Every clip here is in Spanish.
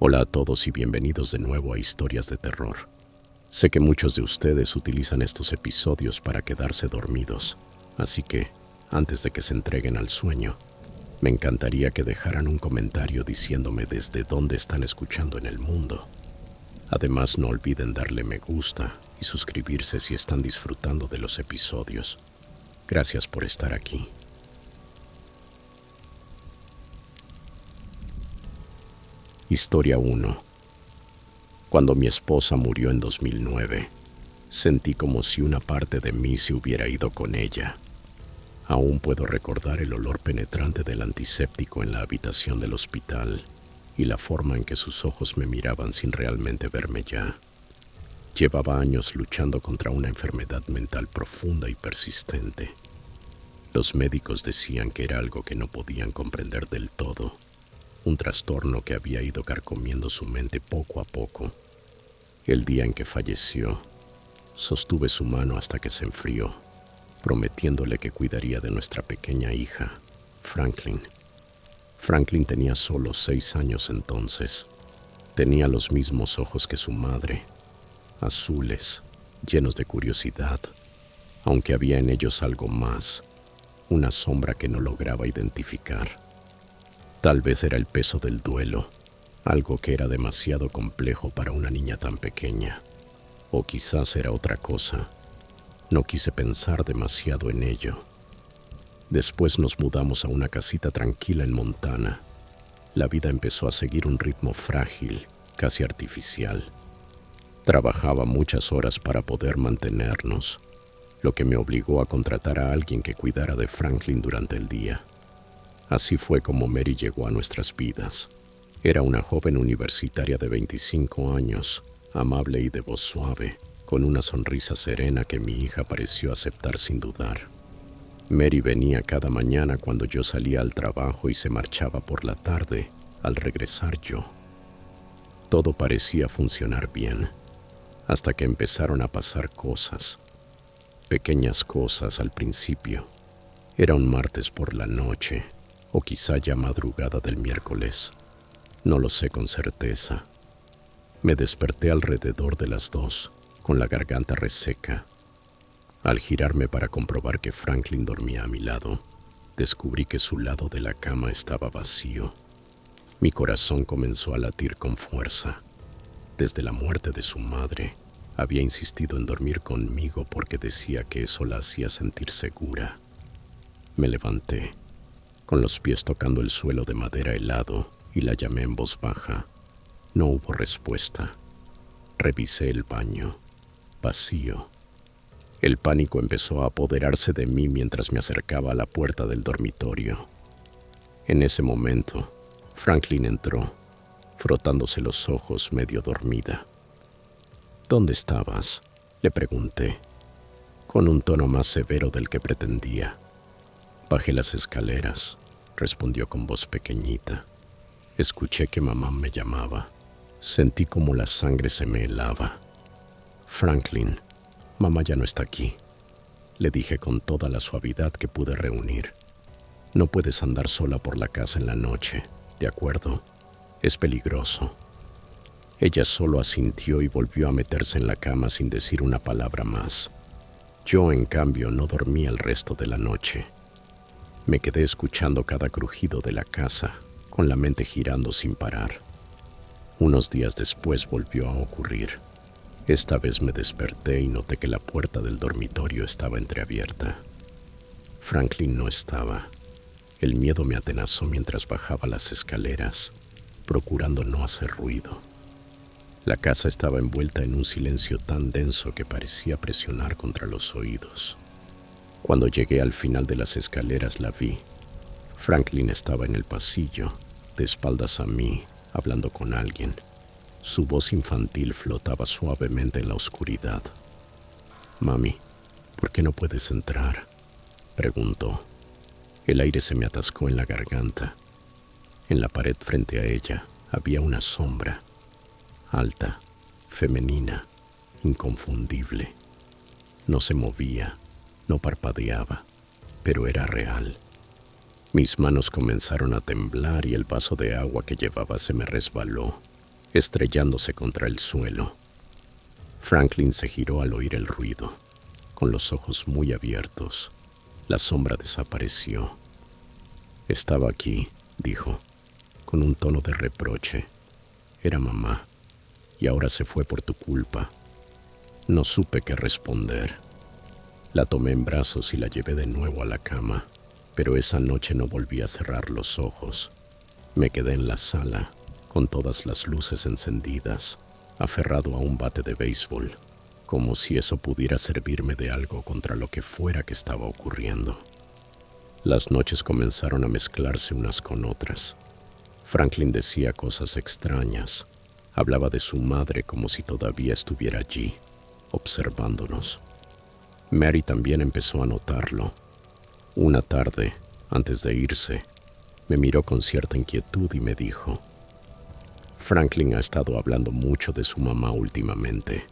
Hola a todos y bienvenidos de nuevo a Historias de Terror. Sé que muchos de ustedes utilizan estos episodios para quedarse dormidos, así que, antes de que se entreguen al sueño, me encantaría que dejaran un comentario diciéndome desde dónde están escuchando en el mundo. Además, no olviden darle me gusta y suscribirse si están disfrutando de los episodios. Gracias por estar aquí. Historia 1. Cuando mi esposa murió en 2009, sentí como si una parte de mí se hubiera ido con ella. Aún puedo recordar el olor penetrante del antiséptico en la habitación del hospital y la forma en que sus ojos me miraban sin realmente verme ya. Llevaba años luchando contra una enfermedad mental profunda y persistente. Los médicos decían que era algo que no podían comprender del todo, un trastorno que había ido carcomiendo su mente poco a poco. El día en que falleció, sostuve su mano hasta que se enfrió, prometiéndole que cuidaría de nuestra pequeña hija, Franklin. Franklin tenía solo 6 años entonces. Tenía los mismos ojos que su madre, azules, llenos de curiosidad, aunque había en ellos algo más, una sombra que no lograba identificar. Tal vez era el peso del duelo, algo que era demasiado complejo para una niña tan pequeña. O quizás era otra cosa. No quise pensar demasiado en ello. Después nos mudamos a una casita tranquila en Montana. La vida empezó a seguir un ritmo frágil, casi artificial. Trabajaba muchas horas para poder mantenernos, lo que me obligó a contratar a alguien que cuidara de Franklin durante el día. Así fue como Mary llegó a nuestras vidas. Era una joven universitaria de 25 años, amable y de voz suave, con una sonrisa serena que mi hija pareció aceptar sin dudar. Mary venía cada mañana cuando yo salía al trabajo y se marchaba por la tarde, al regresar yo. Todo parecía funcionar bien, hasta que empezaron a pasar cosas. Pequeñas cosas al principio. Era un martes por la noche, o quizá ya madrugada del miércoles. No lo sé con certeza. Me desperté alrededor de las 2, con la garganta reseca. Al girarme para comprobar que Franklin dormía a mi lado, descubrí que su lado de la cama estaba vacío. Mi corazón comenzó a latir con fuerza. Desde la muerte de su madre, había insistido en dormir conmigo porque decía que eso la hacía sentir segura. Me levanté, con los pies tocando el suelo de madera helado, y la llamé en voz baja. No hubo respuesta. Revisé el baño. Vacío. El pánico empezó a apoderarse de mí mientras me acercaba a la puerta del dormitorio. En ese momento, Franklin entró, frotándose los ojos medio dormida. ¿Dónde estabas?, le pregunté, con un tono más severo del que pretendía. Bajé las escaleras, respondió con voz pequeñita. Escuché que mamá me llamaba. Sentí como la sangre se me helaba. Franklin, mamá ya no está aquí, le dije con toda la suavidad que pude reunir. No puedes andar sola por la casa en la noche, ¿de acuerdo? Es peligroso. Ella solo asintió y volvió a meterse en la cama sin decir una palabra más. Yo, en cambio, no dormí el resto de la noche. Me quedé escuchando cada crujido de la casa, con la mente girando sin parar. Unos días después volvió a ocurrir. Esta vez me desperté y noté que la puerta del dormitorio estaba entreabierta. Franklin no estaba. El miedo me atenazó mientras bajaba las escaleras, procurando no hacer ruido. La casa estaba envuelta en un silencio tan denso que parecía presionar contra los oídos. Cuando llegué al final de las escaleras la vi. Franklin estaba en el pasillo, de espaldas a mí, hablando con alguien. Su voz infantil flotaba suavemente en la oscuridad. «Mami, ¿por qué no puedes entrar?», preguntó. El aire se me atascó en la garganta. En la pared frente a ella había una sombra, alta, femenina, inconfundible. No se movía, no parpadeaba, pero era real. Mis manos comenzaron a temblar y el vaso de agua que llevaba se me resbaló. estrellándose contra el suelo. Franklin se giró al oír el ruido, con los ojos muy abiertos. La sombra desapareció. Estaba aquí, dijo, con un tono de reproche. Era mamá, y ahora se fue por tu culpa. No supe qué responder. La tomé en brazos y la llevé de nuevo a la cama, pero esa noche no volví a cerrar los ojos. Me quedé en la sala, con todas las luces encendidas, aferrado a un bate de béisbol, como si eso pudiera servirme de algo contra lo que fuera que estaba ocurriendo. Las noches comenzaron a mezclarse unas con otras. Franklin decía cosas extrañas. Hablaba de su madre como si todavía estuviera allí, observándonos. Mary también empezó a notarlo. Una tarde, antes de irse, me miró con cierta inquietud y me dijo: Franklin ha estado hablando mucho de su mamá últimamente.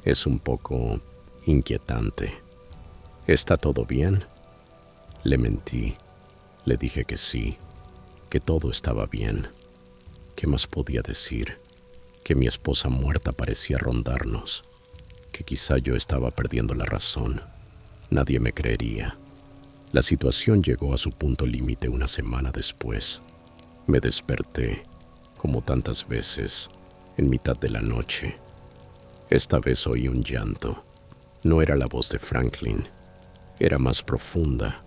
Es un poco inquietante. ¿Está todo bien? Le mentí. Le dije que sí, que todo estaba bien. ¿Qué más podía decir? Que mi esposa muerta parecía rondarnos, que quizá yo estaba perdiendo la razón. Nadie me creería. La situación llegó a su punto límite una semana después. Me desperté, como tantas veces, en mitad de la noche. Esta vez oí un llanto. No era la voz de Franklin. Era más profunda,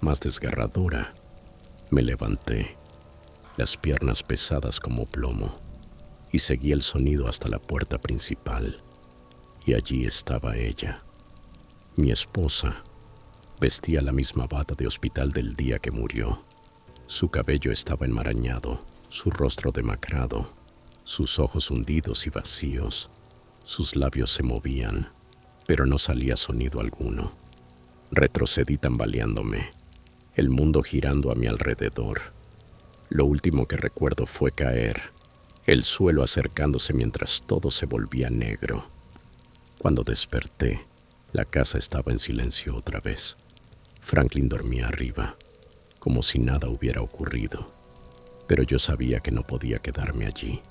más desgarradora. Me levanté, las piernas pesadas como plomo, y seguí el sonido hasta la puerta principal. Y allí estaba ella, mi esposa. Vestía la misma bata de hospital del día que murió. Su cabello estaba enmarañado, su rostro demacrado, sus ojos hundidos y vacíos. Sus labios se movían, pero no salía sonido alguno. Retrocedí tambaleándome, el mundo girando a mi alrededor. Lo último que recuerdo fue caer, el suelo acercándose mientras todo se volvía negro. Cuando desperté, la casa estaba en silencio otra vez. Franklin dormía arriba, como si nada hubiera ocurrido. Pero yo sabía que no podía quedarme allí.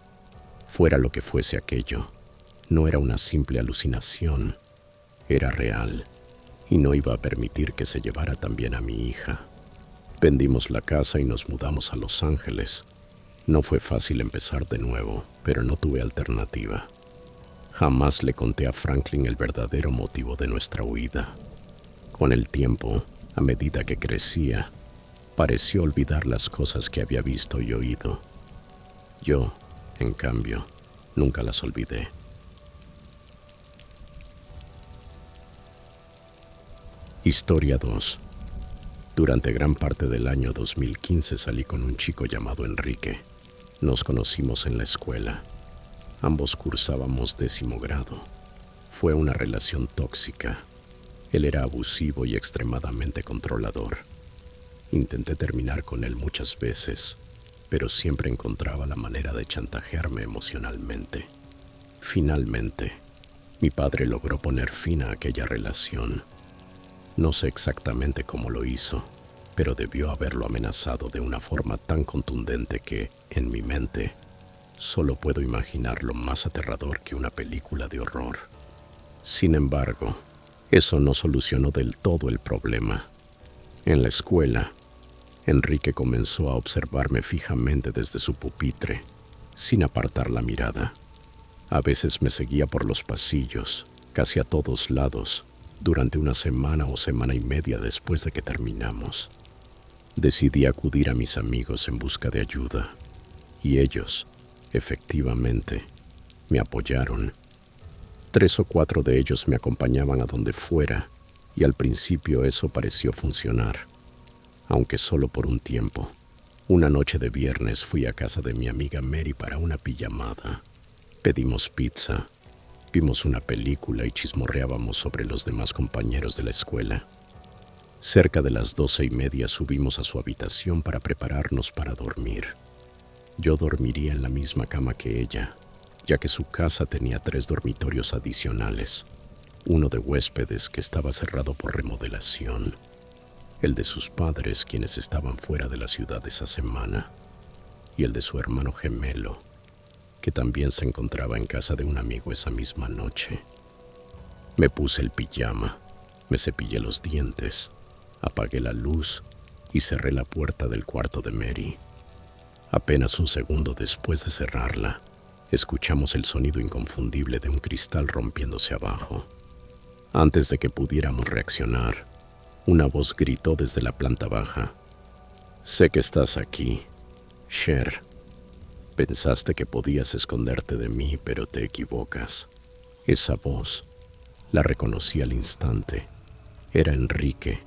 Fuera lo que fuese aquello, no era una simple alucinación, era real, y no iba a permitir que se llevara también a mi hija. Vendimos la casa y nos mudamos a Los Ángeles. No fue fácil empezar de nuevo, pero no tuve alternativa. Jamás le conté a Franklin el verdadero motivo de nuestra huida. Con el tiempo, a medida que crecía, pareció olvidar las cosas que había visto y oído. Yo, en cambio, nunca las olvidé. Historia 2. Durante gran parte del año 2015 salí con un chico llamado Enrique. Nos conocimos en la escuela. Ambos cursábamos 10º grado. Fue una relación tóxica. Él era abusivo y extremadamente controlador. Intenté terminar con él muchas veces, pero siempre encontraba la manera de chantajearme emocionalmente. Finalmente, mi padre logró poner fin a aquella relación. No sé exactamente cómo lo hizo, pero debió haberlo amenazado de una forma tan contundente que, en mi mente, solo puedo imaginar lo más aterrador que una película de horror. Sin embargo, eso no solucionó del todo el problema. En la escuela, Enrique comenzó a observarme fijamente desde su pupitre, sin apartar la mirada. A veces me seguía por los pasillos, casi a todos lados, durante una semana o semana y media después de que terminamos. Decidí acudir a mis amigos en busca de ayuda, y ellos, efectivamente, me apoyaron. 3 o 4 de ellos me acompañaban a donde fuera, y al principio eso pareció funcionar, aunque solo por un tiempo. Una noche de viernes fui a casa de mi amiga Mary para una pijamada. Pedimos pizza, vimos una película y chismorreábamos sobre los demás compañeros de la escuela. Cerca de las 12:30 subimos a su habitación para prepararnos para dormir. Yo dormiría en la misma cama que ella, ya que su casa tenía 3 dormitorios adicionales, uno de huéspedes que estaba cerrado por remodelación, el de sus padres quienes estaban fuera de la ciudad esa semana, y el de su hermano gemelo. que también se encontraba en casa de un amigo esa misma noche. Me puse el pijama, me cepillé los dientes, apagué la luz y cerré la puerta del cuarto de Mary. Apenas un segundo después de cerrarla, escuchamos el sonido inconfundible de un cristal rompiéndose abajo. Antes de que pudiéramos reaccionar, una voz gritó desde la planta baja: «Sé que estás aquí, Cher. Pensaste que podías esconderte de mí, pero te equivocas». Esa voz la reconocí al instante. Era Enrique.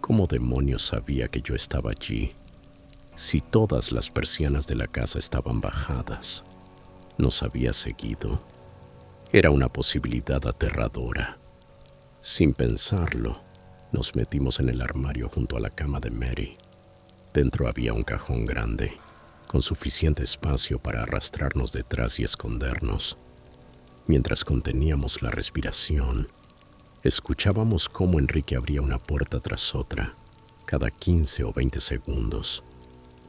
¿Cómo demonios sabía que yo estaba allí? Si todas las persianas de la casa estaban bajadas, ¿nos había seguido? Era una posibilidad aterradora. Sin pensarlo, nos metimos en el armario junto a la cama de Mary. Dentro había un cajón grande, con suficiente espacio para arrastrarnos detrás y escondernos. Mientras conteníamos la respiración, escuchábamos cómo Enrique abría una puerta tras otra, cada 15 o 20 segundos.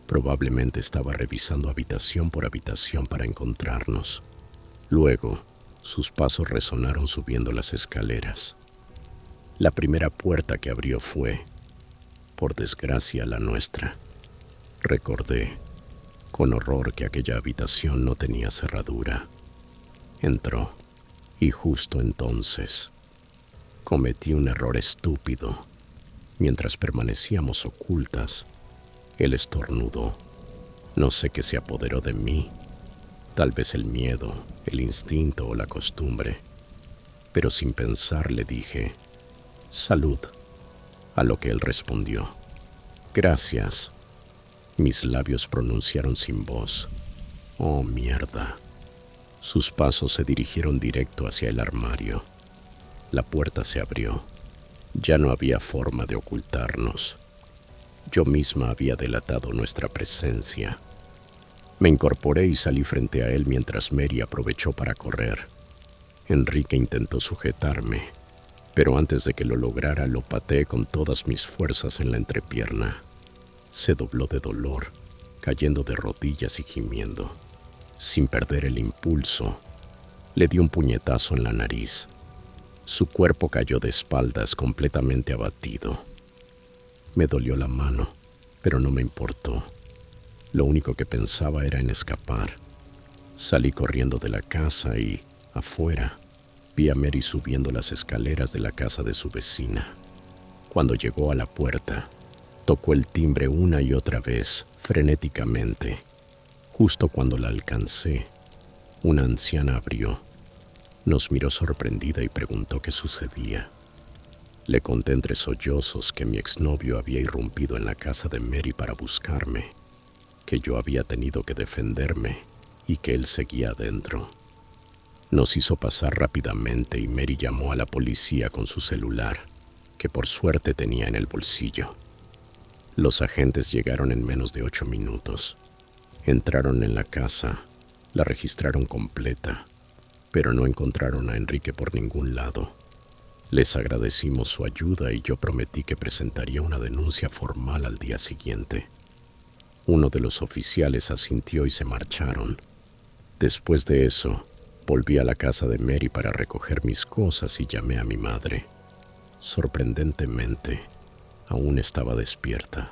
Probablemente estaba revisando habitación por habitación para encontrarnos. Luego, sus pasos resonaron subiendo las escaleras. La primera puerta que abrió fue, por desgracia, la nuestra. Recordé con horror que aquella habitación no tenía cerradura. Entró, y justo entonces cometí un error estúpido. Mientras permanecíamos ocultas, él estornudó. No sé qué se apoderó de mí, tal vez el miedo, el instinto o la costumbre, pero sin pensar le dije: «Salud», a lo que él respondió: «Gracias». Mis labios pronunciaron sin voz: «Oh, mierda». Sus pasos se dirigieron directo hacia el armario. La puerta se abrió. Ya no había forma de ocultarnos. Yo misma había delatado nuestra presencia. Me incorporé y salí frente a él mientras Mary aprovechó para correr. Enrique intentó sujetarme, pero antes de que lo lograra lo pateé con todas mis fuerzas en la entrepierna. Se dobló de dolor, cayendo de rodillas y gimiendo. Sin perder el impulso, le di un puñetazo en la nariz. Su cuerpo cayó de espaldas, completamente abatido. Me dolió la mano, pero no me importó. Lo único que pensaba era en escapar. Salí corriendo de la casa y, afuera, vi a Mary subiendo las escaleras de la casa de su vecina. Cuando llegó a la puerta, tocó el timbre una y otra vez, frenéticamente. Justo cuando la alcancé, una anciana abrió. Nos miró sorprendida y preguntó qué sucedía. Le conté entre sollozos que mi exnovio había irrumpido en la casa de Mary para buscarme, que yo había tenido que defenderme y que él seguía adentro. Nos hizo pasar rápidamente y Mary llamó a la policía con su celular, que por suerte tenía en el bolsillo. Los agentes llegaron en menos de 8 minutos. Entraron en la casa, la registraron completa, pero no encontraron a Enrique por ningún lado. Les agradecimos su ayuda y yo prometí que presentaría una denuncia formal al día siguiente. Uno de los oficiales asintió y se marcharon. Después de eso, volví a la casa de Mary para recoger mis cosas y llamé a mi madre. Sorprendentemente, aún estaba despierta.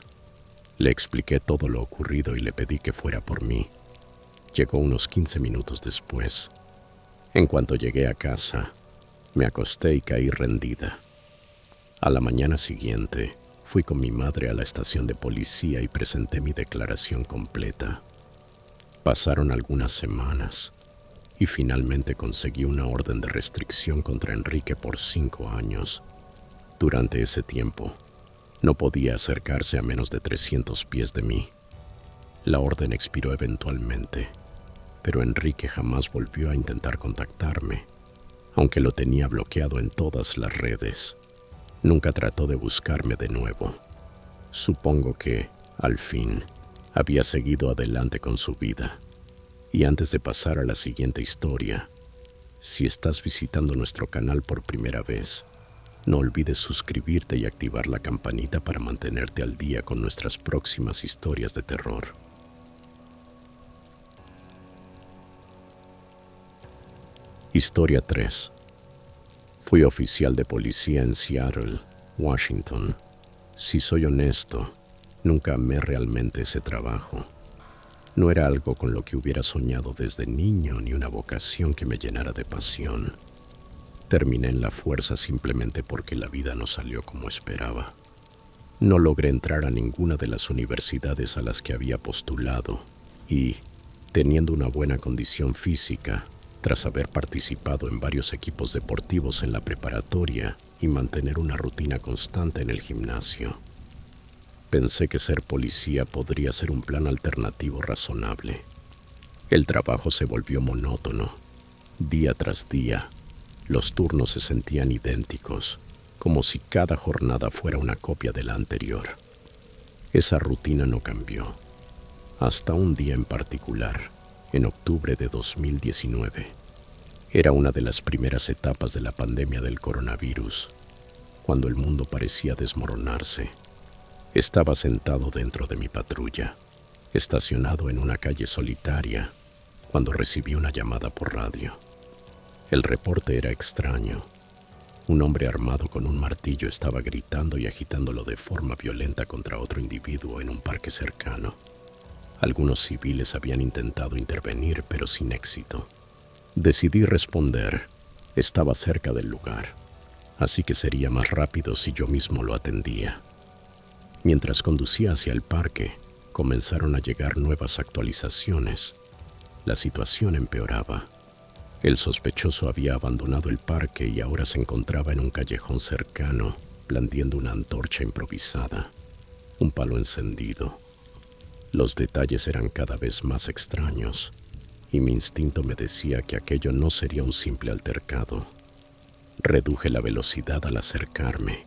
Le expliqué todo lo ocurrido y le pedí que fuera por mí. Llegó unos 15 minutos después. En cuanto llegué a casa, me acosté y caí rendida. A la mañana siguiente, fui con mi madre a la estación de policía y presenté mi declaración completa. Pasaron algunas semanas y finalmente conseguí una orden de restricción contra Enrique por 5 años. Durante ese tiempo, no podía acercarse a menos de 300 pies de mí. La orden expiró eventualmente, pero Enrique jamás volvió a intentar contactarme, aunque lo tenía bloqueado en todas las redes. Nunca trató de buscarme de nuevo. Supongo que, al fin, había seguido adelante con su vida. Y antes de pasar a la siguiente historia, si estás visitando nuestro canal por primera vez, no olvides suscribirte y activar la campanita para mantenerte al día con nuestras próximas historias de terror. Historia 3. Fui oficial de policía en Seattle, Washington. Si soy honesto, nunca amé realmente ese trabajo. No era algo con lo que hubiera soñado desde niño ni una vocación que me llenara de pasión. Terminé en la fuerza simplemente porque la vida no salió como esperaba. No logré entrar a ninguna de las universidades a las que había postulado y, teniendo una buena condición física, tras haber participado en varios equipos deportivos en la preparatoria y mantener una rutina constante en el gimnasio, pensé que ser policía podría ser un plan alternativo razonable. El trabajo se volvió monótono. Día tras día, los turnos se sentían idénticos, como si cada jornada fuera una copia de la anterior. Esa rutina no cambió, hasta un día en particular, en octubre de 2019. Era una de las primeras etapas de la pandemia del coronavirus, cuando el mundo parecía desmoronarse. Estaba sentado dentro de mi patrulla, estacionado en una calle solitaria, cuando recibí una llamada por radio. El reporte era extraño. Un hombre armado con un martillo estaba gritando y agitándolo de forma violenta contra otro individuo en un parque cercano. Algunos civiles habían intentado intervenir, pero sin éxito. Decidí responder. Estaba cerca del lugar, así que sería más rápido si yo mismo lo atendía. Mientras conducía hacia el parque, comenzaron a llegar nuevas actualizaciones. La situación empeoraba. El sospechoso había abandonado el parque y ahora se encontraba en un callejón cercano, blandiendo una antorcha improvisada, un palo encendido. Los detalles eran cada vez más extraños, y mi instinto me decía que aquello no sería un simple altercado. Reduje la velocidad al acercarme.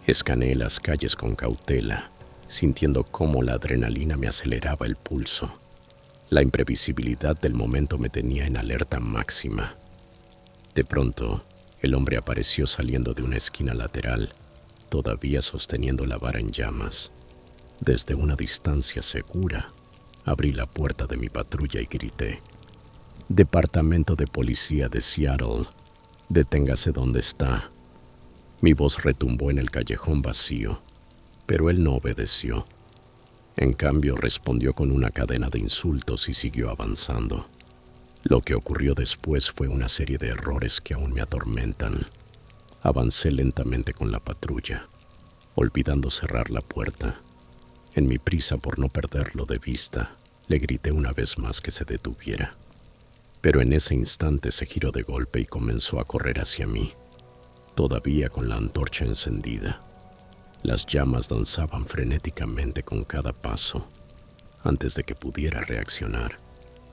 Escaneé las calles con cautela, sintiendo cómo la adrenalina me aceleraba el pulso. La imprevisibilidad del momento me tenía en alerta máxima. De pronto, el hombre apareció saliendo de una esquina lateral, todavía sosteniendo la vara en llamas. Desde una distancia segura, abrí la puerta de mi patrulla y grité: «Departamento de Policía de Seattle, deténgase donde está». Mi voz retumbó en el callejón vacío, pero él no obedeció. En cambio, respondió con una cadena de insultos y siguió avanzando. Lo que ocurrió después fue una serie de errores que aún me atormentan. Avancé lentamente con la patrulla, olvidando cerrar la puerta. En mi prisa por no perderlo de vista, le grité una vez más que se detuviera. Pero en ese instante se giró de golpe y comenzó a correr hacia mí, todavía con la antorcha encendida. Las llamas danzaban frenéticamente con cada paso. Antes de que pudiera reaccionar,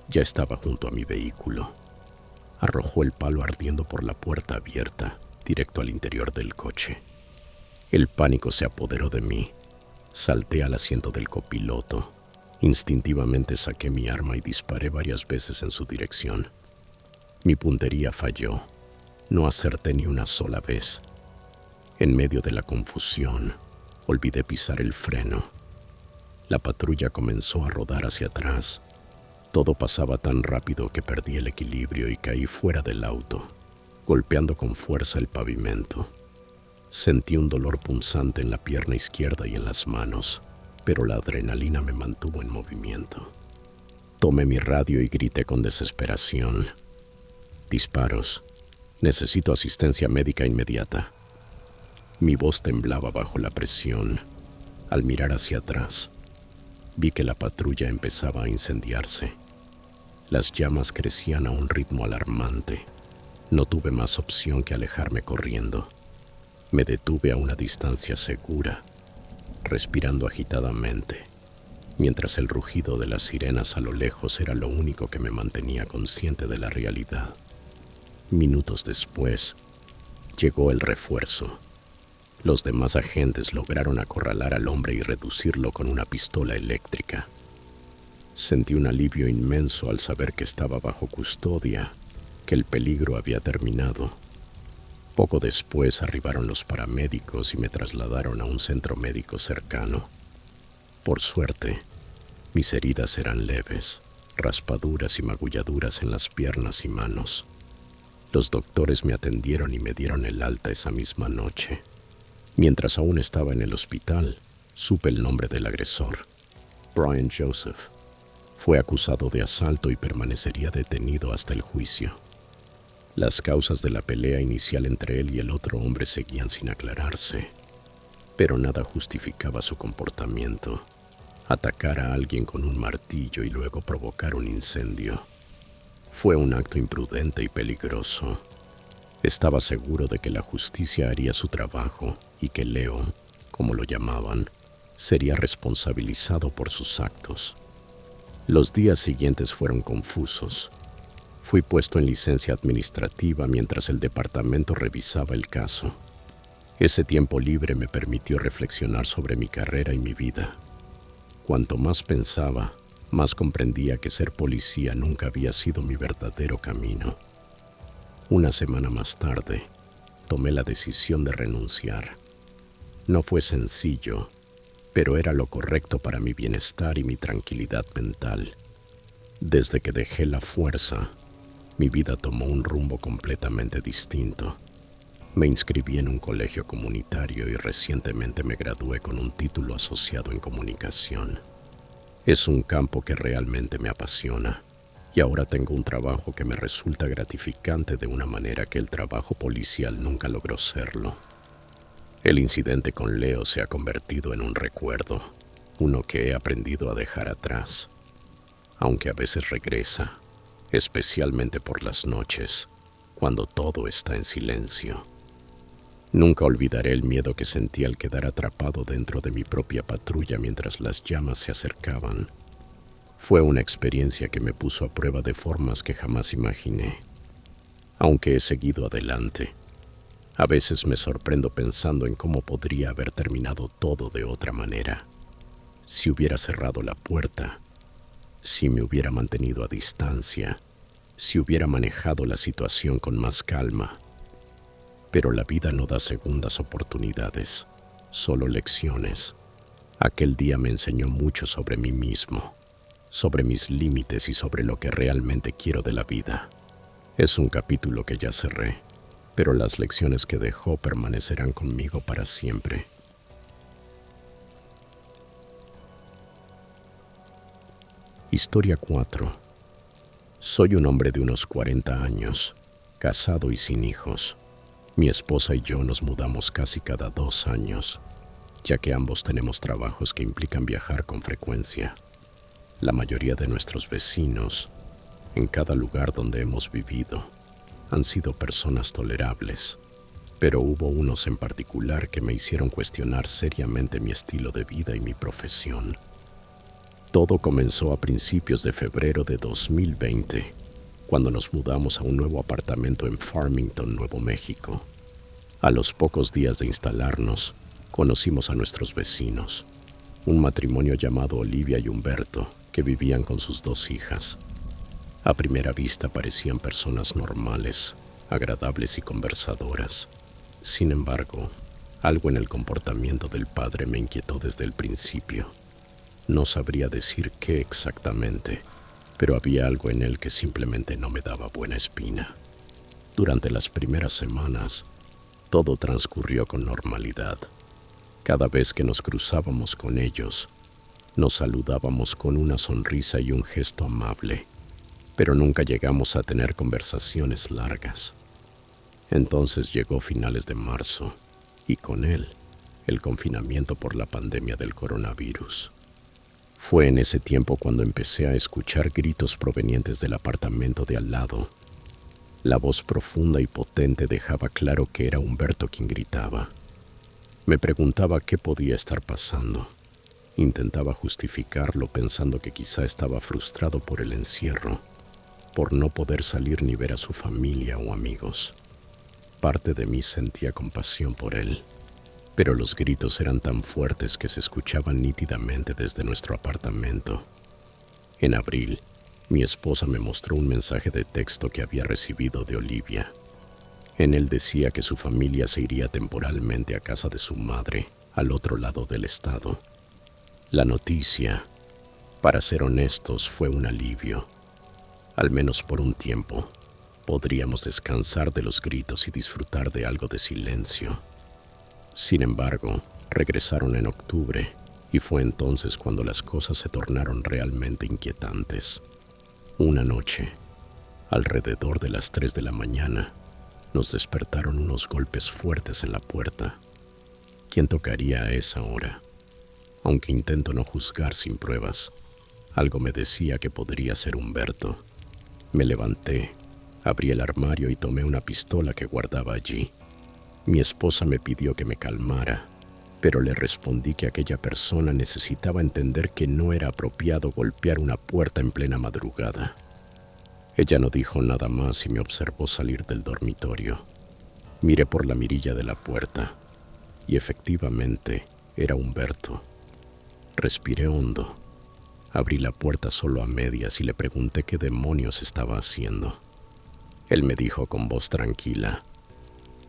ya estaba junto a mi vehículo. Arrojó el palo ardiendo por la puerta abierta, directo al interior del coche. El pánico se apoderó de mí. Salté al asiento del copiloto. Instintivamente saqué mi arma y disparé varias veces en su dirección. Mi puntería falló. No acerté ni una sola vez. En medio de la confusión, olvidé pisar el freno. La patrulla comenzó a rodar hacia atrás. Todo pasaba tan rápido que perdí el equilibrio y caí fuera del auto, golpeando con fuerza el pavimento. Sentí un dolor punzante en la pierna izquierda y en las manos, pero la adrenalina me mantuvo en movimiento. Tomé mi radio y grité con desesperación: «Disparos. Necesito asistencia médica inmediata». Mi voz temblaba bajo la presión. Al mirar hacia atrás, vi que la patrulla empezaba a incendiarse. Las llamas crecían a un ritmo alarmante. No tuve más opción que alejarme corriendo. Me detuve a una distancia segura, respirando agitadamente, mientras el rugido de las sirenas a lo lejos era lo único que me mantenía consciente de la realidad. Minutos después, llegó el refuerzo. Los demás agentes lograron acorralar al hombre y reducirlo con una pistola eléctrica. Sentí un alivio inmenso al saber que estaba bajo custodia, que el peligro había terminado. Poco después arribaron los paramédicos y me trasladaron a un centro médico cercano. Por suerte, mis heridas eran leves, raspaduras y magulladuras en las piernas y manos. Los doctores me atendieron y me dieron el alta esa misma noche. Mientras aún estaba en el hospital, supe el nombre del agresor, Brian Joseph. Fue acusado de asalto y permanecería detenido hasta el juicio. Las causas de la pelea inicial entre él y el otro hombre seguían sin aclararse, pero nada justificaba su comportamiento. Atacar a alguien con un martillo y luego provocar un incendio fue un acto imprudente y peligroso. Estaba seguro de que la justicia haría su trabajo y que Leo, como lo llamaban, sería responsabilizado por sus actos. Los días siguientes fueron confusos. Fui puesto en licencia administrativa mientras el departamento revisaba el caso. Ese tiempo libre me permitió reflexionar sobre mi carrera y mi vida. Cuanto más pensaba, más comprendía que ser policía nunca había sido mi verdadero camino. Una semana más tarde, tomé la decisión de renunciar. No fue sencillo, pero era lo correcto para mi bienestar y mi tranquilidad mental. Desde que dejé la fuerza, mi vida tomó un rumbo completamente distinto. Me inscribí en un colegio comunitario y recientemente me gradué con un título asociado en comunicación. Es un campo que realmente me apasiona y ahora tengo un trabajo que me resulta gratificante de una manera que el trabajo policial nunca logró serlo. El incidente con Leo se ha convertido en un recuerdo, uno que he aprendido a dejar atrás, aunque a veces regresa, especialmente por las noches, cuando todo está en silencio. Nunca olvidaré el miedo que sentí al quedar atrapado dentro de mi propia patrulla mientras las llamas se acercaban. Fue una experiencia que me puso a prueba de formas que jamás imaginé. Aunque he seguido adelante, a veces me sorprendo pensando en cómo podría haber terminado todo de otra manera. Si hubiera cerrado la puerta, si me hubiera mantenido a distancia, si hubiera manejado la situación con más calma. Pero la vida no da segundas oportunidades, solo lecciones. Aquel día me enseñó mucho sobre mí mismo, sobre mis límites y sobre lo que realmente quiero de la vida. Es un capítulo que ya cerré, pero las lecciones que dejó permanecerán conmigo para siempre. Historia 4. Soy un hombre de unos 40 años, casado y sin hijos. Mi esposa y yo nos mudamos casi cada 2 años, ya que ambos tenemos trabajos que implican viajar con frecuencia. La mayoría de nuestros vecinos, en cada lugar donde hemos vivido, han sido personas tolerables, pero hubo unos en particular que me hicieron cuestionar seriamente mi estilo de vida y mi profesión. Todo comenzó a principios de febrero de 2020, cuando nos mudamos a un nuevo apartamento en Farmington, Nuevo México. A los pocos días de instalarnos, conocimos a nuestros vecinos, un matrimonio llamado Olivia y Humberto, que vivían con sus 2 hijas. A primera vista parecían personas normales, agradables y conversadoras. Sin embargo, algo en el comportamiento del padre me inquietó desde el principio. No sabría decir qué exactamente, pero había algo en él que simplemente no me daba buena espina. Durante las primeras semanas, todo transcurrió con normalidad. Cada vez que nos cruzábamos con ellos, nos saludábamos con una sonrisa y un gesto amable, pero nunca llegamos a tener conversaciones largas. Entonces llegó finales de marzo, y con él, el confinamiento por la pandemia del coronavirus. Fue en ese tiempo cuando empecé a escuchar gritos provenientes del apartamento de al lado. La voz profunda y potente dejaba claro que era Humberto quien gritaba. Me preguntaba qué podía estar pasando. Intentaba justificarlo pensando que quizá estaba frustrado por el encierro, por no poder salir ni ver a su familia o amigos. Parte de mí sentía compasión por él, pero los gritos eran tan fuertes que se escuchaban nítidamente desde nuestro apartamento. En abril, mi esposa me mostró un mensaje de texto que había recibido de Olivia. En él decía que su familia se iría temporalmente a casa de su madre, al otro lado del estado. La noticia, para ser honestos, fue un alivio, al menos por un tiempo. Podríamos descansar de los gritos y disfrutar de algo de silencio. Sin embargo, regresaron en octubre y fue entonces cuando las cosas se tornaron realmente inquietantes. Una noche, alrededor de las 3 de la mañana, nos despertaron unos golpes fuertes en la puerta. ¿Quién tocaría a esa hora? Aunque intento no juzgar sin pruebas, algo me decía que podría ser Humberto. Me levanté, abrí el armario y tomé una pistola que guardaba allí. Mi esposa me pidió que me calmara, pero le respondí que aquella persona necesitaba entender que no era apropiado golpear una puerta en plena madrugada. Ella no dijo nada más y me observó salir del dormitorio. Miré por la mirilla de la puerta y efectivamente era Humberto. Respiré hondo. Abrí la puerta solo a medias y le pregunté qué demonios estaba haciendo. Él me dijo con voz tranquila: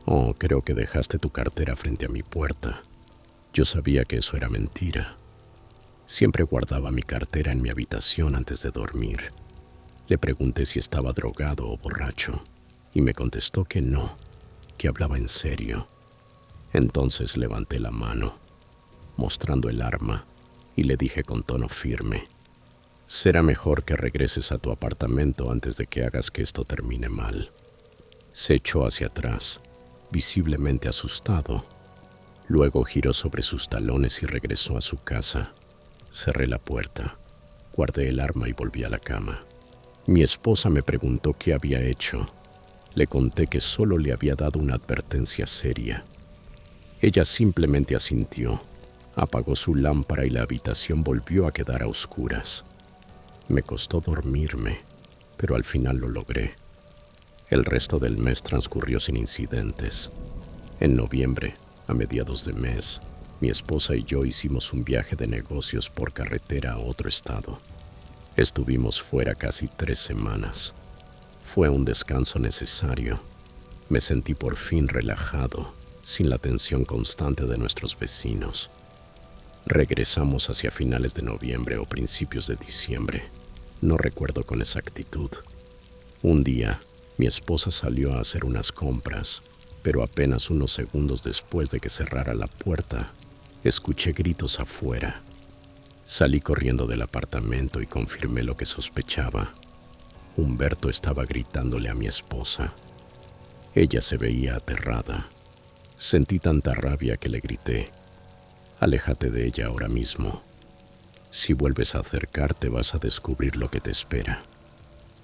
«Oh, creo que dejaste tu cartera frente a mi puerta». Yo sabía que eso era mentira. Siempre guardaba mi cartera en mi habitación antes de dormir. Le pregunté si estaba drogado o borracho y me contestó que no, que hablaba en serio. Entonces levanté la mano, mostrando el arma, y le dije con tono firme: «Será mejor que regreses a tu apartamento antes de que hagas que esto termine mal». Se echó hacia atrás, visiblemente asustado. Luego giró sobre sus talones y regresó a su casa. Cerré la puerta, guardé el arma y volví a la cama. Mi esposa me preguntó qué había hecho. Le conté que solo le había dado una advertencia seria. Ella simplemente asintió, apagó su lámpara y la habitación volvió a quedar a oscuras. Me costó dormirme, pero al final lo logré. El resto del mes transcurrió sin incidentes. En noviembre, a mediados de mes, mi esposa y yo hicimos un viaje de negocios por carretera a otro estado. Estuvimos fuera casi 3 semanas. Fue un descanso necesario. Me sentí por fin relajado, sin la tensión constante de nuestros vecinos. Regresamos hacia finales de noviembre o principios de diciembre. No recuerdo con exactitud. Un día, mi esposa salió a hacer unas compras, pero apenas unos segundos después de que cerrara la puerta, escuché gritos afuera. Salí corriendo del apartamento y confirmé lo que sospechaba. Humberto estaba gritándole a mi esposa. Ella se veía aterrada. Sentí tanta rabia que le grité: «Aléjate de ella ahora mismo. Si vuelves a acercarte vas a descubrir lo que te espera».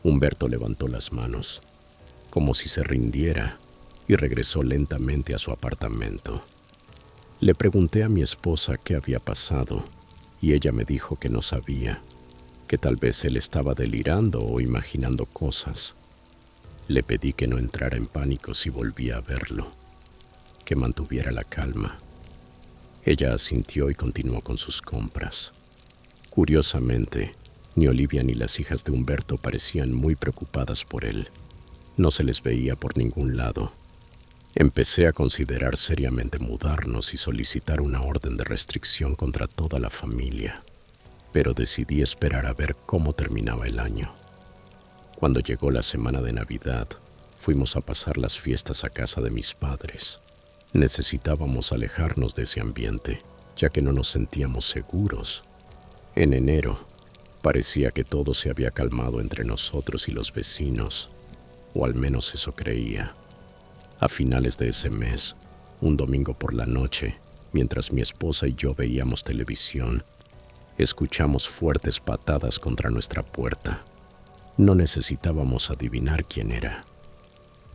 Humberto levantó las manos, como si se rindiera, y regresó lentamente a su apartamento. Le pregunté a mi esposa qué había pasado, y ella me dijo que no sabía, que tal vez él estaba delirando o imaginando cosas. Le pedí que no entrara en pánico si volvía a verlo, que mantuviera la calma. Ella asintió y continuó con sus compras. Curiosamente, ni Olivia ni las hijas de Humberto parecían muy preocupadas por él. No se les veía por ningún lado. Empecé a considerar seriamente mudarnos y solicitar una orden de restricción contra toda la familia, pero decidí esperar a ver cómo terminaba el año. Cuando llegó la semana de Navidad, fuimos a pasar las fiestas a casa de mis padres. Necesitábamos alejarnos de ese ambiente, ya que no nos sentíamos seguros. En enero, parecía que todo se había calmado entre nosotros y los vecinos, o al menos eso creía. A finales de ese mes, un domingo por la noche, mientras mi esposa y yo veíamos televisión, escuchamos fuertes patadas contra nuestra puerta. No necesitábamos adivinar quién era.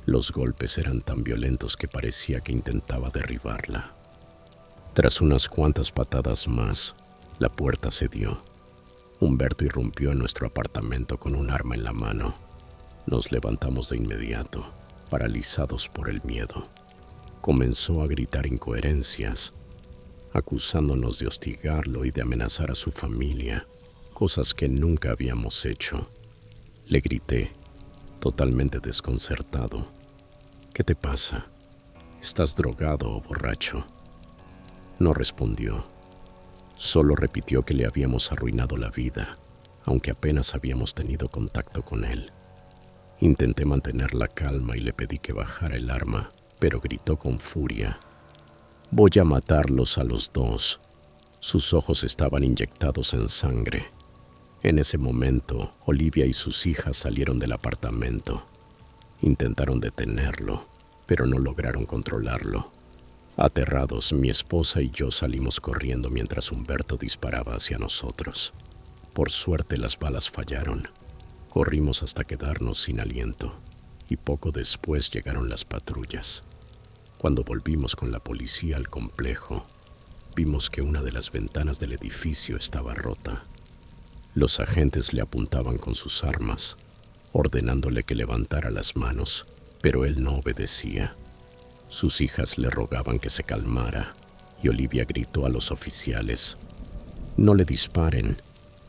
Los golpes eran tan violentos que parecía que intentaba derribarla. Tras unas cuantas patadas más, la puerta cedió. Humberto irrumpió en nuestro apartamento con un arma en la mano. Nos levantamos de inmediato, paralizados por el miedo. Comenzó a gritar incoherencias, acusándonos de hostigarlo y de amenazar a su familia, cosas que nunca habíamos hecho. Le grité, totalmente desconcertado: «¿Qué te pasa? ¿Estás drogado o borracho?». No respondió. Solo repitió que le habíamos arruinado la vida, aunque apenas habíamos tenido contacto con él. Intenté mantener la calma y le pedí que bajara el arma, pero gritó con furia: «Voy a matarlos a los dos». Sus ojos estaban inyectados en sangre. En ese momento, Olivia y sus hijas salieron del apartamento. Intentaron detenerlo, pero no lograron controlarlo. Aterrados, mi esposa y yo salimos corriendo mientras Humberto disparaba hacia nosotros. Por suerte las balas fallaron. Corrimos hasta quedarnos sin aliento, y poco después llegaron las patrullas. Cuando volvimos con la policía al complejo, vimos que una de las ventanas del edificio estaba rota. Los agentes le apuntaban con sus armas, ordenándole que levantara las manos, pero él no obedecía. Sus hijas le rogaban que se calmara, y Olivia gritó a los oficiales: «No le disparen,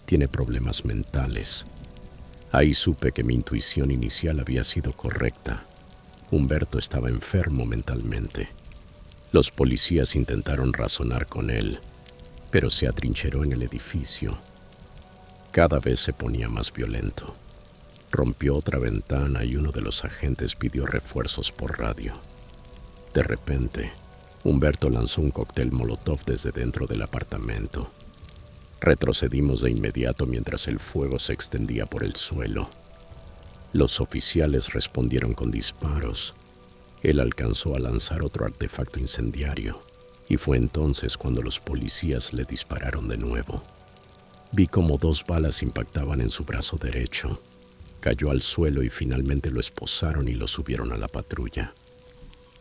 tiene problemas mentales». Ahí supe que mi intuición inicial había sido correcta. Humberto estaba enfermo mentalmente. Los policías intentaron razonar con él, pero se atrincheró en el edificio. Cada vez se ponía más violento. Rompió otra ventana y uno de los agentes pidió refuerzos por radio. De repente, Humberto lanzó un cóctel Molotov desde dentro del apartamento. Retrocedimos de inmediato mientras el fuego se extendía por el suelo. Los oficiales respondieron con disparos. Él alcanzó a lanzar otro artefacto incendiario, y fue entonces cuando los policías le dispararon de nuevo. Vi cómo 2 balas impactaban en su brazo derecho. Cayó al suelo y finalmente lo esposaron y lo subieron a la patrulla.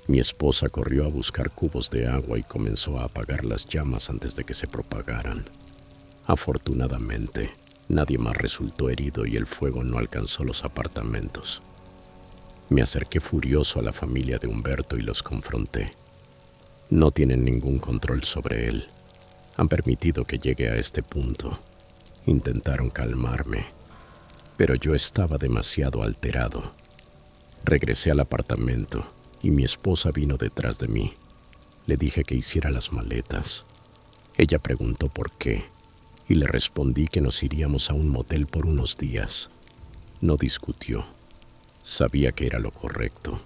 Mi esposa corrió a buscar cubos de agua y comenzó a apagar las llamas antes de que se propagaran. Afortunadamente, nadie más resultó herido y el fuego no alcanzó los apartamentos. Me acerqué furioso a la familia de Humberto y los confronté. No tienen ningún control sobre él. Han permitido que llegue a este punto. Intentaron calmarme, pero yo estaba demasiado alterado. Regresé al apartamento y mi esposa vino detrás de mí. Le dije que hiciera las maletas. Ella preguntó por qué, y le respondí que nos iríamos a un motel por unos días. No discutió. Sabía que era lo correcto.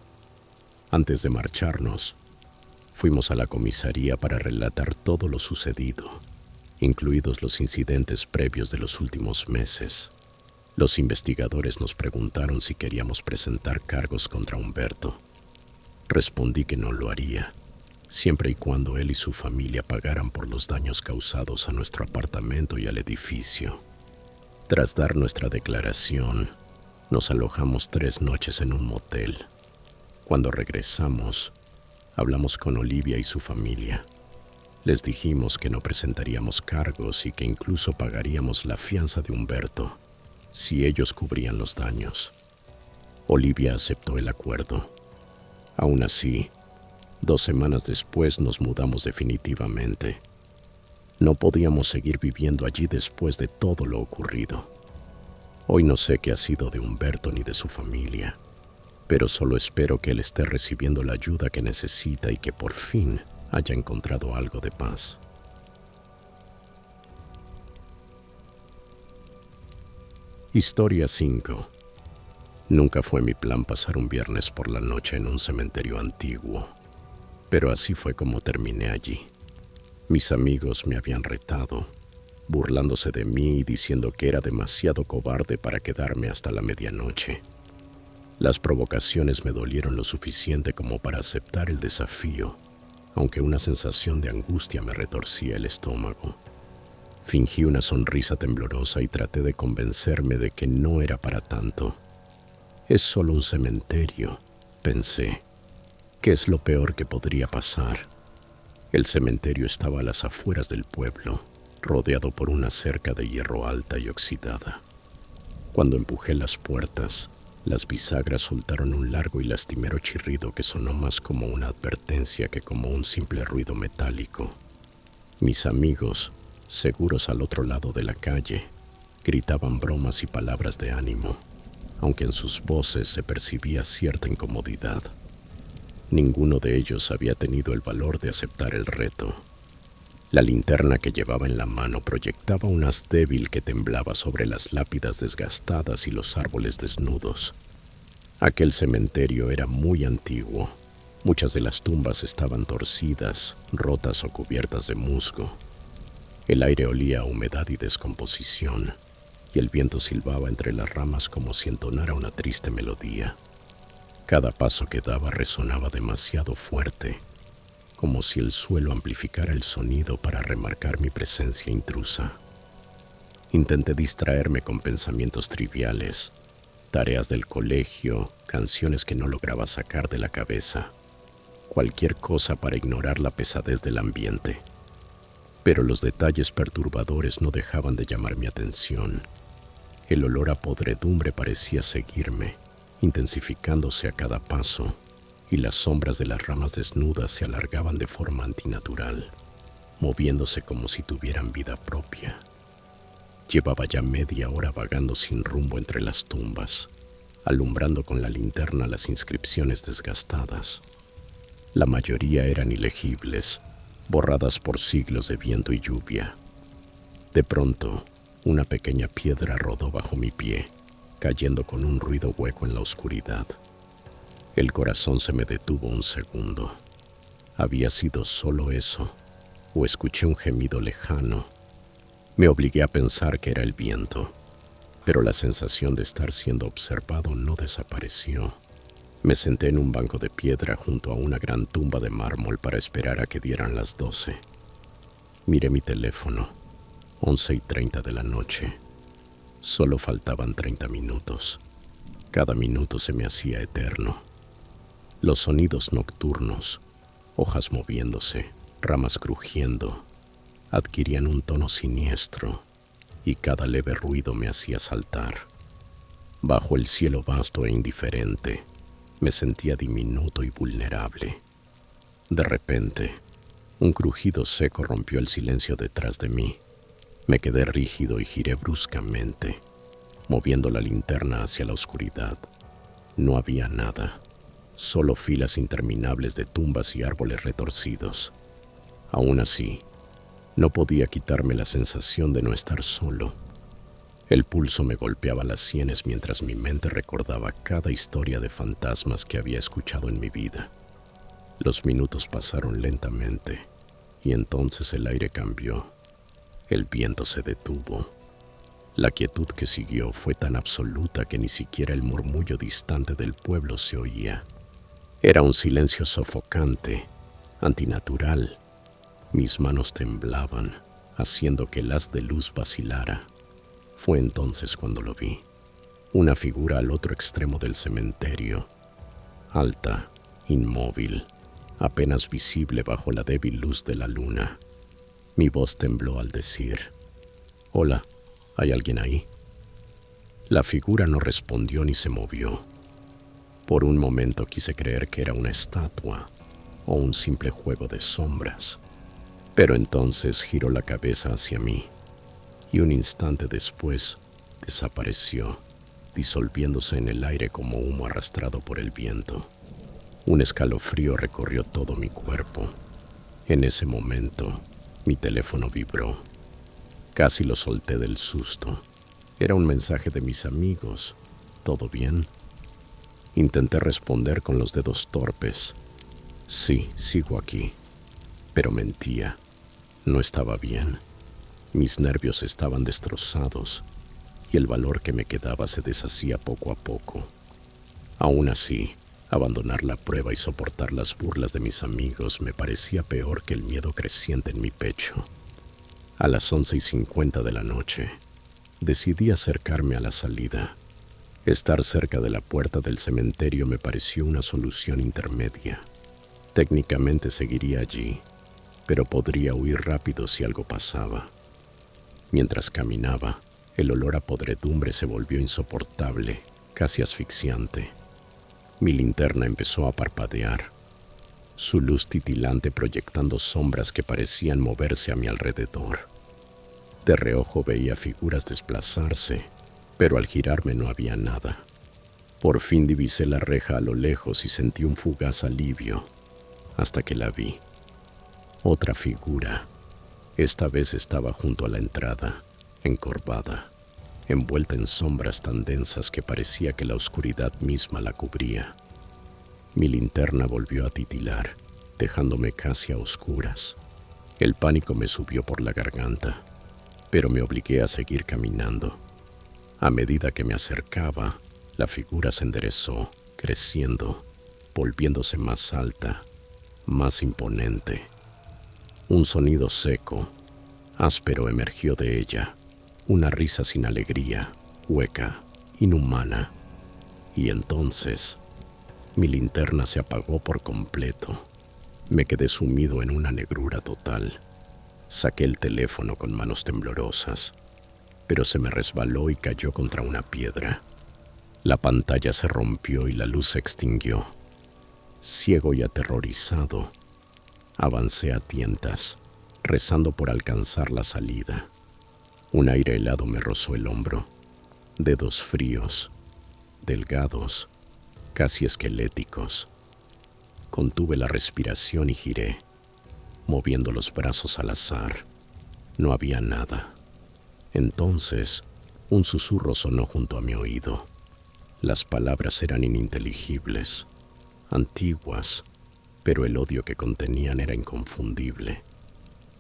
Antes de marcharnos, fuimos a la comisaría para relatar todo lo sucedido, incluidos los incidentes previos de los últimos meses. Los investigadores nos preguntaron si queríamos presentar cargos contra Humberto. Respondí que no lo haría, siempre y cuando él y su familia pagaran por los daños causados a nuestro apartamento y al edificio. Tras dar nuestra declaración, nos alojamos 3 noches en un motel. Cuando regresamos, hablamos con Olivia y su familia. Les dijimos que no presentaríamos cargos y que incluso pagaríamos la fianza de Humberto si ellos cubrían los daños. Olivia aceptó el acuerdo. Aún así, 2 semanas después nos mudamos definitivamente. No podíamos seguir viviendo allí después de todo lo ocurrido. Hoy no sé qué ha sido de Humberto ni de su familia, pero solo espero que él esté recibiendo la ayuda que necesita y que por fin haya encontrado algo de paz. Historia 5. Nunca fue mi plan pasar un viernes por la noche en un cementerio antiguo, pero así fue como terminé allí. Mis amigos me habían retado, burlándose de mí y diciendo que era demasiado cobarde para quedarme hasta la medianoche. Las provocaciones me dolieron lo suficiente como para aceptar el desafío, aunque una sensación de angustia me retorcía el estómago. Fingí una sonrisa temblorosa y traté de convencerme de que no era para tanto. Es solo un cementerio, pensé. ¿Qué es lo peor que podría pasar? El cementerio estaba a las afueras del pueblo, rodeado por una cerca de hierro alta y oxidada. Cuando empujé las puertas, las bisagras soltaron un largo y lastimero chirrido que sonó más como una advertencia que como un simple ruido metálico. Mis amigos, seguros al otro lado de la calle, gritaban bromas y palabras de ánimo, aunque en sus voces se percibía cierta incomodidad. Ninguno de ellos había tenido el valor de aceptar el reto. La linterna que llevaba en la mano proyectaba un haz débil que temblaba sobre las lápidas desgastadas y los árboles desnudos. Aquel cementerio era muy antiguo. Muchas de las tumbas estaban torcidas, rotas o cubiertas de musgo. El aire olía a humedad y descomposición, y el viento silbaba entre las ramas como si entonara una triste melodía. Cada paso que daba resonaba demasiado fuerte, como si el suelo amplificara el sonido para remarcar mi presencia intrusa. Intenté distraerme con pensamientos triviales, tareas del colegio, canciones que no lograba sacar de la cabeza, cualquier cosa para ignorar la pesadez del ambiente. Pero los detalles perturbadores no dejaban de llamar mi atención. El olor a podredumbre parecía seguirme, intensificándose a cada paso, y las sombras de las ramas desnudas se alargaban de forma antinatural, moviéndose como si tuvieran vida propia. Llevaba ya media hora vagando sin rumbo entre las tumbas, alumbrando con la linterna las inscripciones desgastadas. La mayoría eran ilegibles, borradas por siglos de viento y lluvia. De pronto, una pequeña piedra rodó bajo mi pie, cayendo con un ruido hueco en la oscuridad. El corazón se me detuvo un segundo. ¿Había sido solo eso? ¿O escuché un gemido lejano? Me obligué a pensar que era el viento, pero la sensación de estar siendo observado no desapareció. Me senté en un banco de piedra junto a una gran tumba de mármol para esperar a que dieran las 12. Miré mi teléfono, 11:30 de la noche. Solo faltaban 30 minutos. Cada minuto se me hacía eterno. Los sonidos nocturnos, hojas moviéndose, ramas crujiendo, adquirían un tono siniestro y cada leve ruido me hacía saltar. Bajo el cielo vasto e indiferente, me sentía diminuto y vulnerable. De repente, un crujido seco rompió el silencio detrás de mí. Me quedé rígido y giré bruscamente, moviendo la linterna hacia la oscuridad. No había nada, solo filas interminables de tumbas y árboles retorcidos. Aún así, no podía quitarme la sensación de no estar solo. El pulso me golpeaba las sienes mientras mi mente recordaba cada historia de fantasmas que había escuchado en mi vida. Los minutos pasaron lentamente y entonces el aire cambió. El viento se detuvo. La quietud que siguió fue tan absoluta que ni siquiera el murmullo distante del pueblo se oía. Era un silencio sofocante, antinatural. Mis manos temblaban, haciendo que el haz de luz vacilara. Fue entonces cuando lo vi. Una figura al otro extremo del cementerio, alta, inmóvil, apenas visible bajo la débil luz de la luna. Mi voz tembló al decir: «Hola, ¿hay alguien ahí?». La figura no respondió ni se movió. Por un momento quise creer que era una estatua o un simple juego de sombras, pero entonces giró la cabeza hacia mí y un instante después desapareció, disolviéndose en el aire como humo arrastrado por el viento. Un escalofrío recorrió todo mi cuerpo. En ese momento, mi teléfono vibró. Casi lo solté del susto. Era un mensaje de mis amigos. ¿Todo bien? Intenté responder con los dedos torpes. Sí, sigo aquí. Pero mentía. No estaba bien. Mis nervios estaban destrozados y el valor que me quedaba se deshacía poco a poco. Aún así, abandonar la prueba y soportar las burlas de mis amigos me parecía peor que el miedo creciente en mi pecho. A las 11:50 de la noche, decidí acercarme a la salida. Estar cerca de la puerta del cementerio me pareció una solución intermedia. Técnicamente seguiría allí, pero podría huir rápido si algo pasaba. Mientras caminaba, el olor a podredumbre se volvió insoportable, casi asfixiante. Mi linterna empezó a parpadear, su luz titilante proyectando sombras que parecían moverse a mi alrededor. De reojo veía figuras desplazarse, pero al girarme no había nada. Por fin divisé la reja a lo lejos y sentí un fugaz alivio, hasta que la vi. Otra figura. Esta vez estaba junto a la entrada, encorvada. envuelta en sombras tan densas que parecía que la oscuridad misma la cubría. Mi linterna volvió a titilar, dejándome casi a oscuras. El pánico me subió por la garganta, pero me obligué a seguir caminando. A medida que me acercaba, la figura se enderezó, creciendo, volviéndose más alta, más imponente. Un sonido seco, áspero emergió de ella, una risa sin alegría, hueca, inhumana. Y entonces, mi linterna se apagó por completo. Me quedé sumido en una negrura total. Saqué el teléfono con manos temblorosas, pero se me resbaló y cayó contra una piedra. La pantalla se rompió y la luz se extinguió. Ciego y aterrorizado, avancé a tientas, rezando por alcanzar la salida. Un aire helado me rozó el hombro. Dedos fríos, delgados, casi esqueléticos. Contuve la respiración y giré, moviendo los brazos al azar. No había nada. Entonces, un susurro sonó junto a mi oído. Las palabras eran ininteligibles, antiguas, pero el odio que contenían era inconfundible.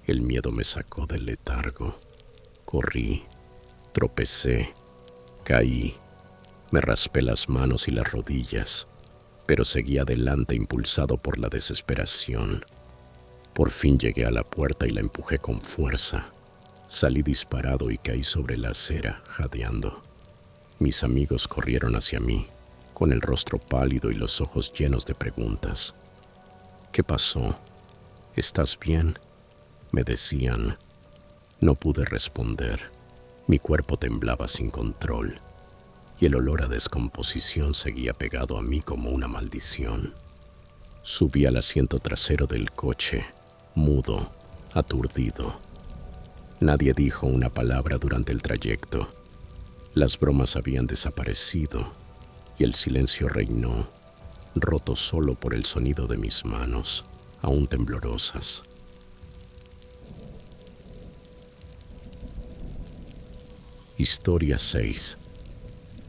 El miedo me sacó del letargo. Corrí, tropecé, caí, me raspé las manos y las rodillas, pero seguí adelante impulsado por la desesperación. Por fin llegué a la puerta y la empujé con fuerza. Salí disparado y caí sobre la acera, jadeando. Mis amigos corrieron hacia mí, con el rostro pálido y los ojos llenos de preguntas. ¿Qué pasó? ¿Estás bien?, me decían. No pude responder. Mi cuerpo temblaba sin control, y el olor a descomposición seguía pegado a mí como una maldición. Subí al asiento trasero del coche, mudo, aturdido. Nadie dijo una palabra durante el trayecto. Las bromas habían desaparecido y el silencio reinó, roto solo por el sonido de mis manos, aún temblorosas. Historia 6.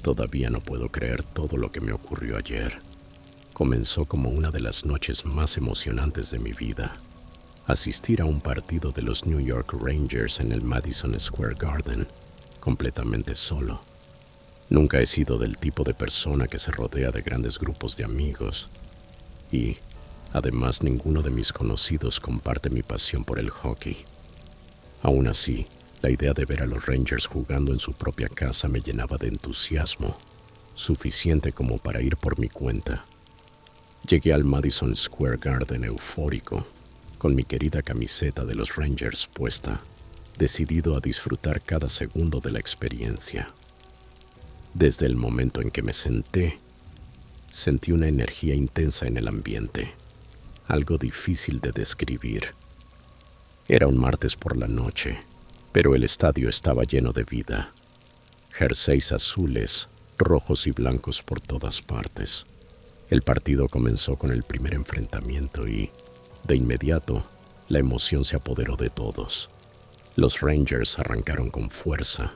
Todavía no puedo creer todo lo que me ocurrió ayer. Comenzó como una de las noches más emocionantes de mi vida. Asistir a un partido de los New York Rangers en el Madison Square Garden, completamente solo. Nunca he sido del tipo de persona que se rodea de grandes grupos de amigos. Y, además, ninguno de mis conocidos comparte mi pasión por el hockey. Aún así, la idea de ver a los Rangers jugando en su propia casa me llenaba de entusiasmo, suficiente como para ir por mi cuenta. Llegué al Madison Square Garden eufórico, con mi querida camiseta de los Rangers puesta, decidido a disfrutar cada segundo de la experiencia. Desde el momento en que me senté, sentí una energía intensa en el ambiente, algo difícil de describir. Era un martes por la noche, pero el estadio estaba lleno de vida. Jerseys azules, rojos y blancos por todas partes. El partido comenzó con el primer enfrentamiento y, de inmediato, la emoción se apoderó de todos. Los Rangers arrancaron con fuerza,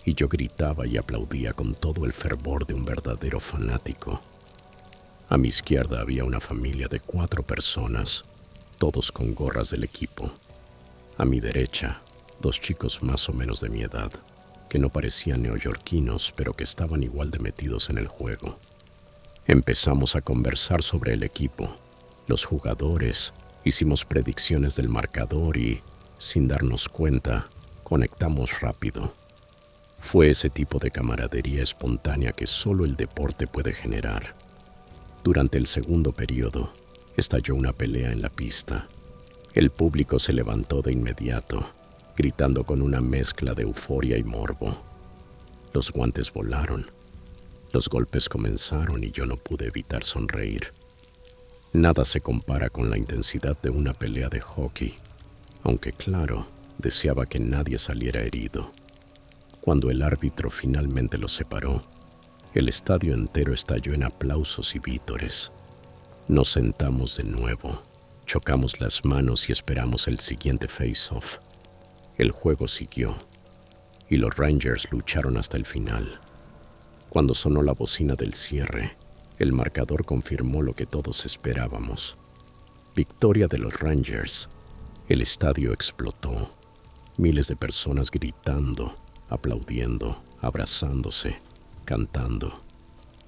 y yo gritaba y aplaudía con todo el fervor de un verdadero fanático. A mi izquierda había una familia de 4 personas, todos con gorras del equipo. A mi derecha, 2 chicos más o menos de mi edad, que no parecían neoyorquinos, pero que estaban igual de metidos en el juego. Empezamos a conversar sobre el equipo, los jugadores, hicimos predicciones del marcador y, sin darnos cuenta, conectamos rápido. Fue ese tipo de camaradería espontánea que solo el deporte puede generar. Durante el segundo periodo, estalló una pelea en la pista. El público se levantó de inmediato, gritando con una mezcla de euforia y morbo. Los guantes volaron, los golpes comenzaron y yo no pude evitar sonreír. Nada se compara con la intensidad de una pelea de hockey, aunque claro, deseaba que nadie saliera herido. Cuando el árbitro finalmente los separó, el estadio entero estalló en aplausos y vítores. Nos sentamos de nuevo, chocamos las manos y esperamos el siguiente face-off. El juego siguió, y los Rangers lucharon hasta el final. Cuando sonó la bocina del cierre, el marcador confirmó lo que todos esperábamos. Victoria de los Rangers. El estadio explotó. Miles de personas gritando, aplaudiendo, abrazándose, cantando.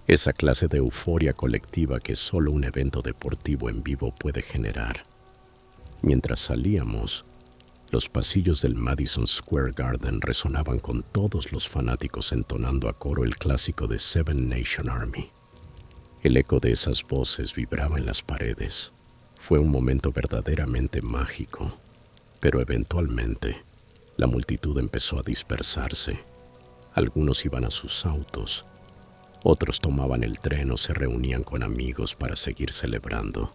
Esa clase de euforia colectiva que solo un evento deportivo en vivo puede generar. Mientras salíamos, los pasillos del Madison Square Garden resonaban con todos los fanáticos entonando a coro el clásico de Seven Nation Army. El eco de esas voces vibraba en las paredes. Fue un momento verdaderamente mágico, pero eventualmente la multitud empezó a dispersarse. Algunos iban a sus autos, otros tomaban el tren o se reunían con amigos para seguir celebrando.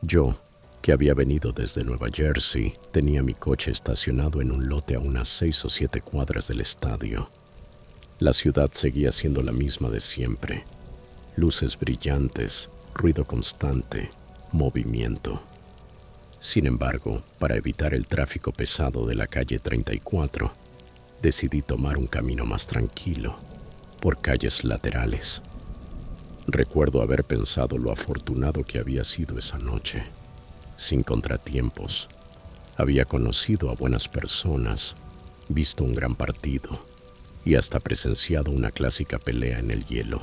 Yo, que había venido desde Nueva Jersey, tenía mi coche estacionado en un lote a unas 6 o 7 cuadras del estadio. La ciudad seguía siendo la misma de siempre. Luces brillantes, ruido constante, movimiento. Sin embargo, para evitar el tráfico pesado de la calle 34, decidí tomar un camino más tranquilo, por calles laterales. Recuerdo haber pensado lo afortunado que había sido esa noche. Sin contratiempos. Había conocido a buenas personas, visto un gran partido y hasta presenciado una clásica pelea en el hielo.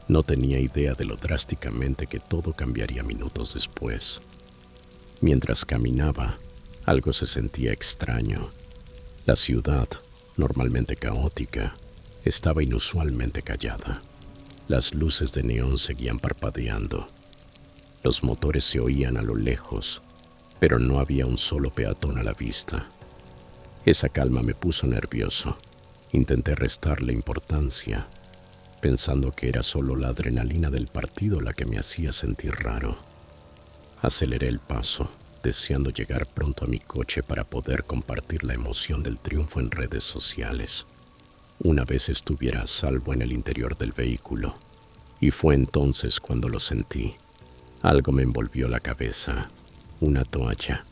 No tenía idea de lo drásticamente que todo cambiaría minutos después. Mientras caminaba, algo se sentía extraño. La ciudad, normalmente caótica, estaba inusualmente callada. Las luces de neón seguían parpadeando. Los motores se oían a lo lejos, pero no había un solo peatón a la vista. Esa calma me puso nervioso. Intenté restarle importancia, pensando que era solo la adrenalina del partido la que me hacía sentir raro. Aceleré el paso, deseando llegar pronto a mi coche para poder compartir la emoción del triunfo en redes sociales, una vez estuviera a salvo en el interior del vehículo. Y fue entonces cuando lo sentí. Algo me envolvió la cabeza, una toalla.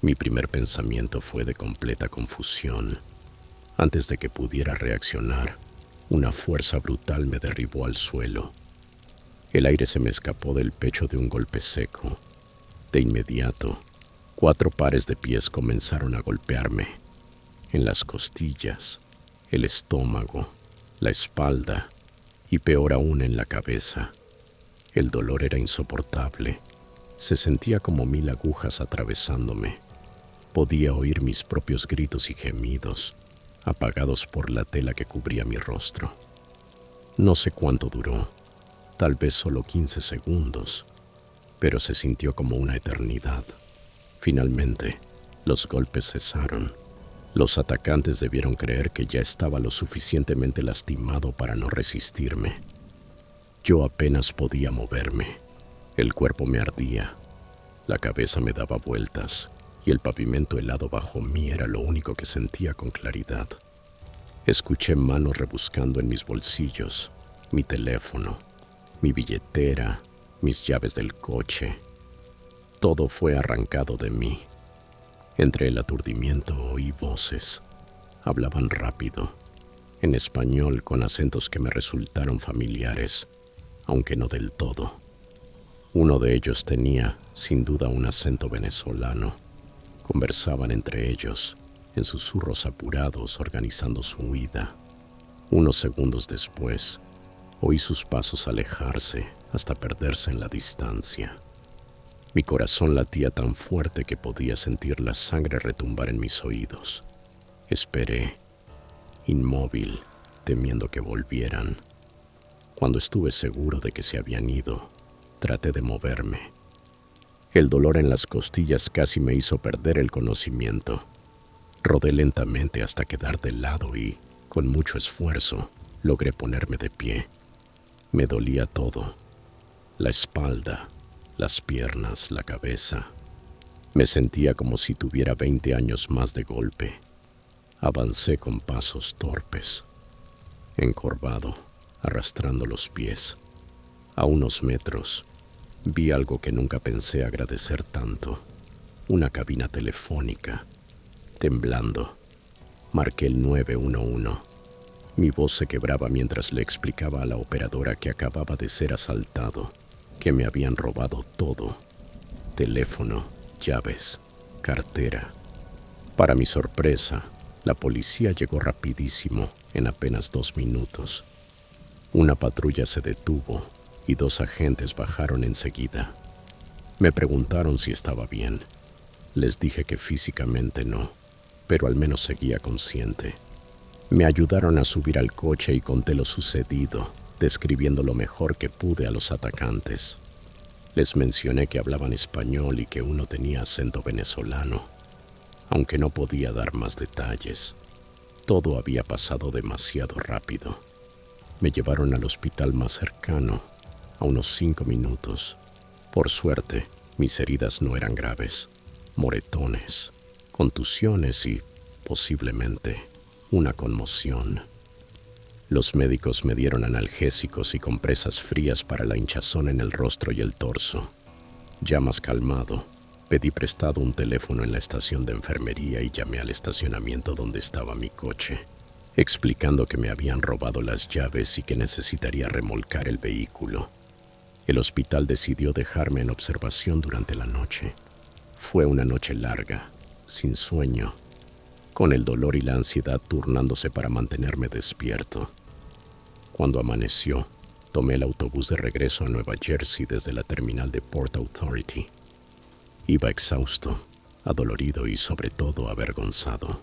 Mi primer pensamiento fue de completa confusión. Antes de que pudiera reaccionar, una fuerza brutal me derribó al suelo. El aire se me escapó del pecho de un golpe seco. De inmediato, 4 pares de pies comenzaron a golpearme, en las costillas, el estómago, la espalda y peor aún en la cabeza. El dolor era insoportable. Se sentía como 1000 agujas atravesándome. Podía oír mis propios gritos y gemidos, apagados por la tela que cubría mi rostro. No sé cuánto duró, tal vez solo 15 segundos, pero se sintió como una eternidad. Finalmente, los golpes cesaron. Los atacantes debieron creer que ya estaba lo suficientemente lastimado para no resistirme. Yo apenas podía moverme. El cuerpo me ardía, la cabeza me daba vueltas y el pavimento helado bajo mí era lo único que sentía con claridad. Escuché manos rebuscando en mis bolsillos, mi teléfono, mi billetera, mis llaves del coche. Todo fue arrancado de mí. Entre el aturdimiento oí voces. Hablaban rápido, en español con acentos que me resultaron familiares, aunque no del todo. Uno de ellos tenía, sin duda, un acento venezolano. Conversaban entre ellos, en susurros apurados, organizando su huida. Unos segundos después, oí sus pasos alejarse hasta perderse en la distancia. Mi corazón latía tan fuerte que podía sentir la sangre retumbar en mis oídos. Esperé, inmóvil, temiendo que volvieran. Cuando estuve seguro de que se habían ido, traté de moverme. El dolor en las costillas casi me hizo perder el conocimiento. Rodé lentamente hasta quedar de lado y, con mucho esfuerzo, logré ponerme de pie. Me dolía todo: la espalda, las piernas, la cabeza. Me sentía como si tuviera 20 años más de golpe. Avancé con pasos torpes, encorvado, arrastrando los pies. A unos metros, vi algo que nunca pensé agradecer tanto: una cabina telefónica, temblando. Marqué el 911. Mi voz se quebraba mientras le explicaba a la operadora que acababa de ser asaltado, que me habían robado todo: teléfono, llaves, cartera. Para mi sorpresa, la policía llegó rapidísimo, en apenas 2 minutos. Una patrulla se detuvo y 2 agentes bajaron enseguida. Me preguntaron si estaba bien. Les dije que físicamente no, pero al menos seguía consciente. Me ayudaron a subir al coche y conté lo sucedido, describiendo lo mejor que pude a los atacantes. Les mencioné que hablaban español y que uno tenía acento venezolano, aunque no podía dar más detalles. Todo había pasado demasiado rápido. Me llevaron al hospital más cercano, a unos 5 minutos. Por suerte, mis heridas no eran graves. Moretones, contusiones y, posiblemente, una conmoción. Los médicos me dieron analgésicos y compresas frías para la hinchazón en el rostro y el torso. Ya más calmado, pedí prestado un teléfono en la estación de enfermería y llamé al estacionamiento donde estaba mi coche, explicando que me habían robado las llaves y que necesitaría remolcar el vehículo. El hospital decidió dejarme en observación durante la noche. Fue una noche larga, sin sueño, con el dolor y la ansiedad turnándose para mantenerme despierto. Cuando amaneció, tomé el autobús de regreso a Nueva Jersey desde la terminal de Port Authority. Iba exhausto, adolorido y sobre todo avergonzado.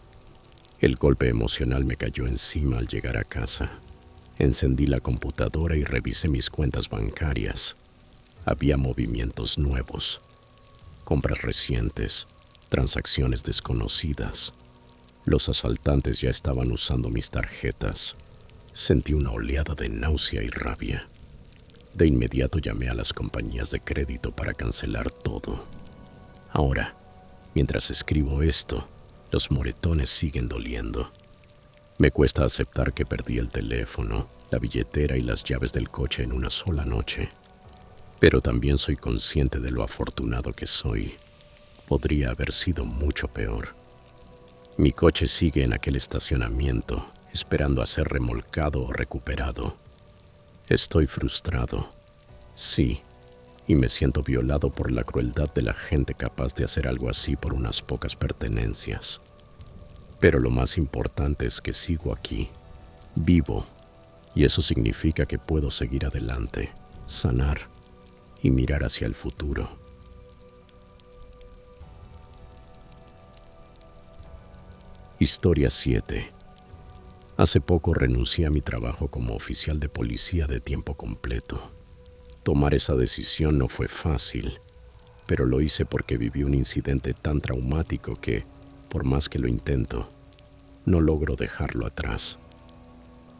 El golpe emocional me cayó encima al llegar a casa. Encendí la computadora y revisé mis cuentas bancarias. Había movimientos nuevos, compras recientes, transacciones desconocidas. Los asaltantes ya estaban usando mis tarjetas. Sentí una oleada de náusea y rabia. De inmediato llamé a las compañías de crédito para cancelar todo. Ahora, mientras escribo esto, los moretones siguen doliendo. Me cuesta aceptar que perdí el teléfono, la billetera y las llaves del coche en una sola noche. Pero también soy consciente de lo afortunado que soy. Podría haber sido mucho peor. Mi coche sigue en aquel estacionamiento, esperando a ser remolcado o recuperado. Estoy frustrado, sí, y me siento violado por la crueldad de la gente capaz de hacer algo así por unas pocas pertenencias. Pero lo más importante es que sigo aquí, vivo, y eso significa que puedo seguir adelante, sanar y mirar hacia el futuro. Historia 7. Hace poco renuncié a mi trabajo como oficial de policía de tiempo completo. Tomar esa decisión no fue fácil, pero lo hice porque viví un incidente tan traumático que, por más que lo intento, no logro dejarlo atrás.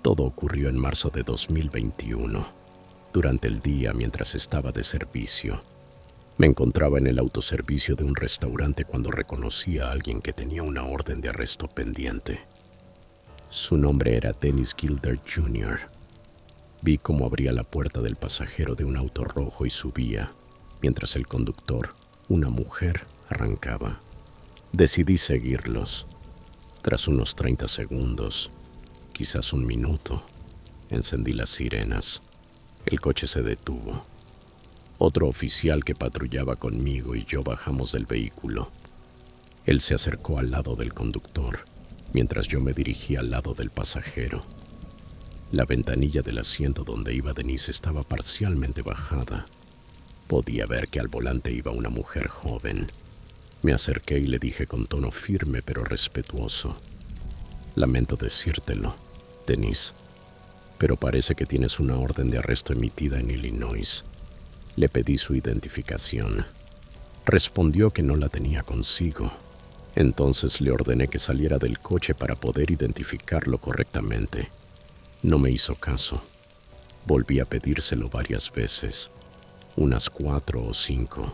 Todo ocurrió en marzo de 2021, durante el día mientras estaba de servicio. Me encontraba en el autoservicio de un restaurante cuando reconocí a alguien que tenía una orden de arresto pendiente. Su nombre era Dennis Gilder Jr. Vi cómo abría la puerta del pasajero de un auto rojo y subía, mientras el conductor, una mujer, arrancaba. Decidí seguirlos. Tras unos 30 segundos, quizás un minuto, encendí las sirenas. El coche se detuvo. Otro oficial que patrullaba conmigo y yo bajamos del vehículo. Él se acercó al lado del conductor, mientras yo me dirigía al lado del pasajero. La ventanilla del asiento donde iba Denise estaba parcialmente bajada. Podía ver que al volante iba una mujer joven. Me acerqué y le dije con tono firme pero respetuoso: lamento decírtelo, Denise, pero parece que tienes una orden de arresto emitida en Illinois. Le pedí su identificación. Respondió que no la tenía consigo. Entonces le ordené que saliera del coche para poder identificarlo correctamente. No me hizo caso. Volví a pedírselo varias veces, unas 4 o 5,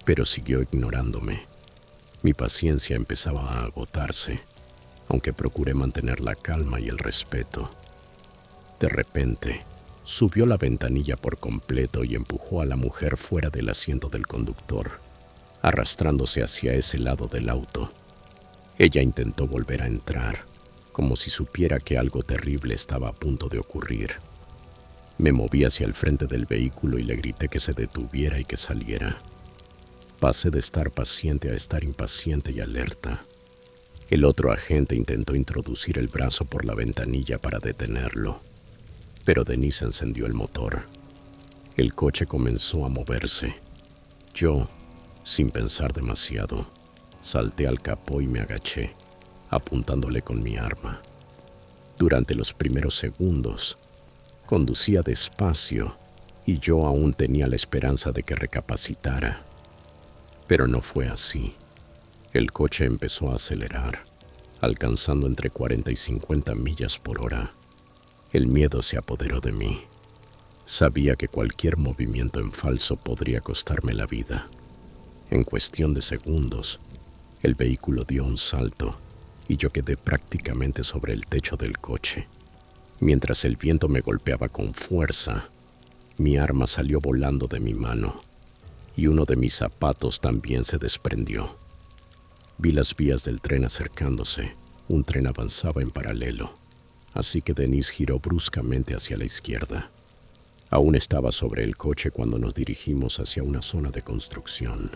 pero siguió ignorándome. Mi paciencia empezaba a agotarse, aunque procuré mantener la calma y el respeto. De repente, subió la ventanilla por completo y empujó a la mujer fuera del asiento del conductor, arrastrándose hacia ese lado del auto. Ella intentó volver a entrar, como si supiera que algo terrible estaba a punto de ocurrir. Me moví hacia el frente del vehículo y le grité que se detuviera y que saliera. Pasé de estar paciente a estar impaciente y alerta. El otro agente intentó introducir el brazo por la ventanilla para detenerlo, pero Denise encendió el motor. El coche comenzó a moverse. Yo, sin pensar demasiado, salté al capó y me agaché, apuntándole con mi arma. Durante los primeros segundos, conducía despacio y yo aún tenía la esperanza de que recapacitara. Pero no fue así. El coche empezó a acelerar, alcanzando entre 40 y 50 millas por hora. El miedo se apoderó de mí. Sabía que cualquier movimiento en falso podría costarme la vida. En cuestión de segundos, el vehículo dio un salto y yo quedé prácticamente sobre el techo del coche. Mientras el viento me golpeaba con fuerza, mi arma salió volando de mi mano y uno de mis zapatos también se desprendió. Vi las vías del tren acercándose. Un tren avanzaba en paralelo, así que Denise giró bruscamente hacia la izquierda. Aún estaba sobre el coche cuando nos dirigimos hacia una zona de construcción.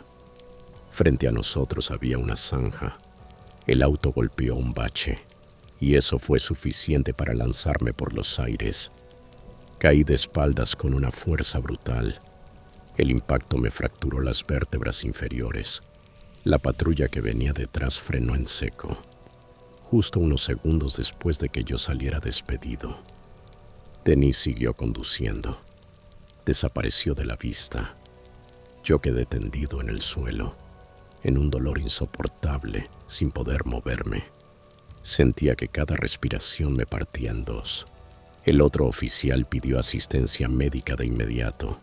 Frente a nosotros había una zanja. El auto golpeó un bache, y eso fue suficiente para lanzarme por los aires. Caí de espaldas con una fuerza brutal. El impacto me fracturó las vértebras inferiores. La patrulla que venía detrás frenó en seco, justo unos segundos después de que yo saliera despedido. Denise siguió conduciendo. Desapareció de la vista. Yo quedé tendido en el suelo, en un dolor insoportable, sin poder moverme. Sentía que cada respiración me partía en dos. El otro oficial pidió asistencia médica de inmediato.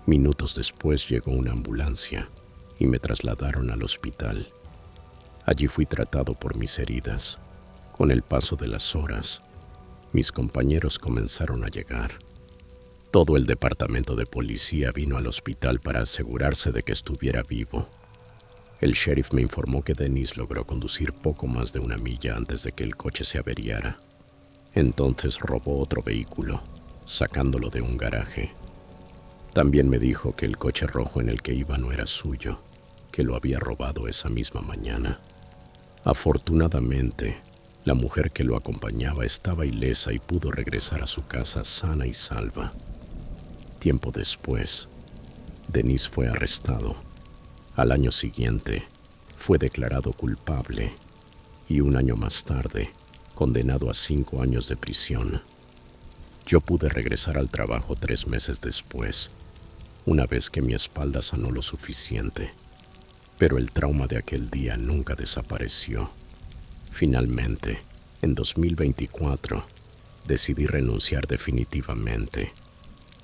Minutos después llegó una ambulancia y me trasladaron al hospital. Allí fui tratado por mis heridas. Con el paso de las horas, mis compañeros comenzaron a llegar. Todo el departamento de policía vino al hospital para asegurarse de que estuviera vivo. El sheriff me informó que Denise logró conducir poco más de 1 milla antes de que el coche se averiara. Entonces robó otro vehículo, sacándolo de un garaje. También me dijo que el coche rojo en el que iba no era suyo, que lo había robado esa misma mañana. Afortunadamente, la mujer que lo acompañaba estaba ilesa y pudo regresar a su casa sana y salva. Tiempo después, Denise fue arrestado. Al año siguiente, fue declarado culpable y 1 año más tarde, condenado a 5 años de prisión. Yo pude regresar al trabajo 3 meses después, una vez que mi espalda sanó lo suficiente. Pero el trauma de aquel día nunca desapareció. Finalmente, en 2024, decidí renunciar definitivamente.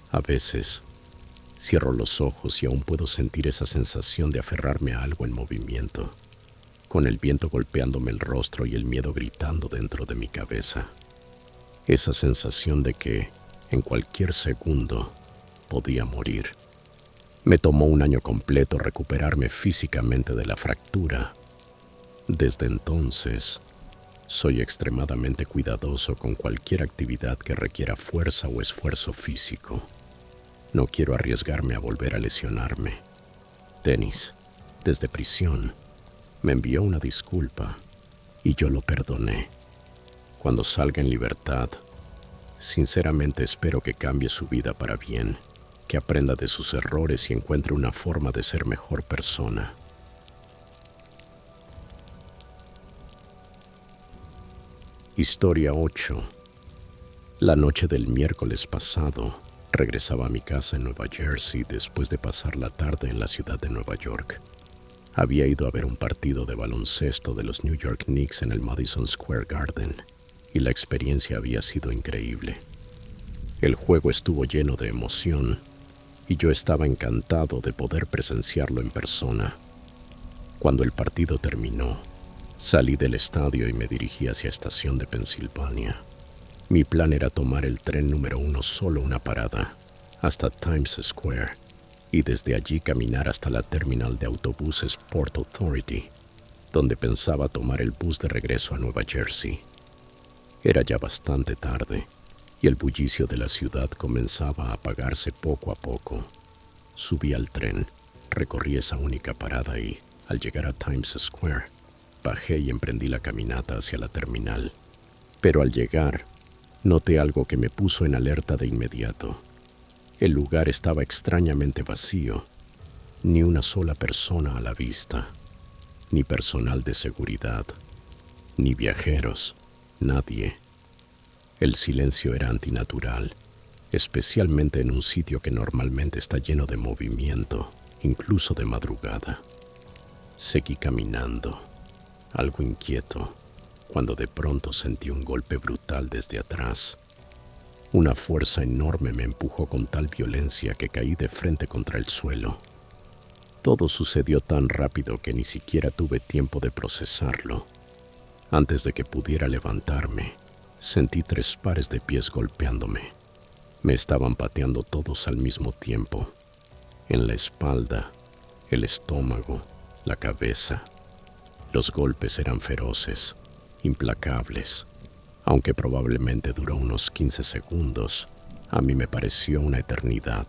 A veces, cierro los ojos y aún puedo sentir esa sensación de aferrarme a algo en movimiento, con el viento golpeándome el rostro y el miedo gritando dentro de mi cabeza. Esa sensación de que, en cualquier segundo, podía morir. Me tomó 1 año completo recuperarme físicamente de la fractura. Desde entonces, soy extremadamente cuidadoso con cualquier actividad que requiera fuerza o esfuerzo físico. No quiero arriesgarme a volver a lesionarme. Dennis, desde prisión, me envió una disculpa y yo lo perdoné. Cuando salga en libertad, sinceramente espero que cambie su vida para bien, que aprenda de sus errores y encuentre una forma de ser mejor persona. Historia 8. La noche del miércoles pasado, regresaba a mi casa en Nueva Jersey después de pasar la tarde en la ciudad de Nueva York. Había ido a ver un partido de baloncesto de los New York Knicks en el Madison Square Garden, y la experiencia había sido increíble. El juego estuvo lleno de emoción, y yo estaba encantado de poder presenciarlo en persona. Cuando el partido terminó, salí del estadio y me dirigí hacia Estación de Pensilvania. Mi plan era tomar el tren número 1 solo una parada, hasta Times Square, y desde allí caminar hasta la terminal de autobuses Port Authority, donde pensaba tomar el bus de regreso a Nueva Jersey. Era ya bastante tarde y el bullicio de la ciudad comenzaba a apagarse poco a poco. Subí al tren, recorrí esa única parada y, al llegar a Times Square, bajé y emprendí la caminata hacia la terminal. Pero al llegar, noté algo que me puso en alerta de inmediato. El lugar estaba extrañamente vacío, ni una sola persona a la vista, ni personal de seguridad, ni viajeros, nadie. El silencio era antinatural, especialmente en un sitio que normalmente está lleno de movimiento, incluso de madrugada. Seguí caminando, algo inquieto, cuando de pronto sentí un golpe brutal desde atrás. Una fuerza enorme me empujó con tal violencia que caí de frente contra el suelo. Todo sucedió tan rápido que ni siquiera tuve tiempo de procesarlo. Antes de que pudiera levantarme, sentí 3 pares de pies golpeándome. Me estaban pateando todos al mismo tiempo, en la espalda, el estómago, la cabeza. Los golpes eran feroces, implacables. Aunque probablemente duró unos 15 segundos, a mí me pareció una eternidad.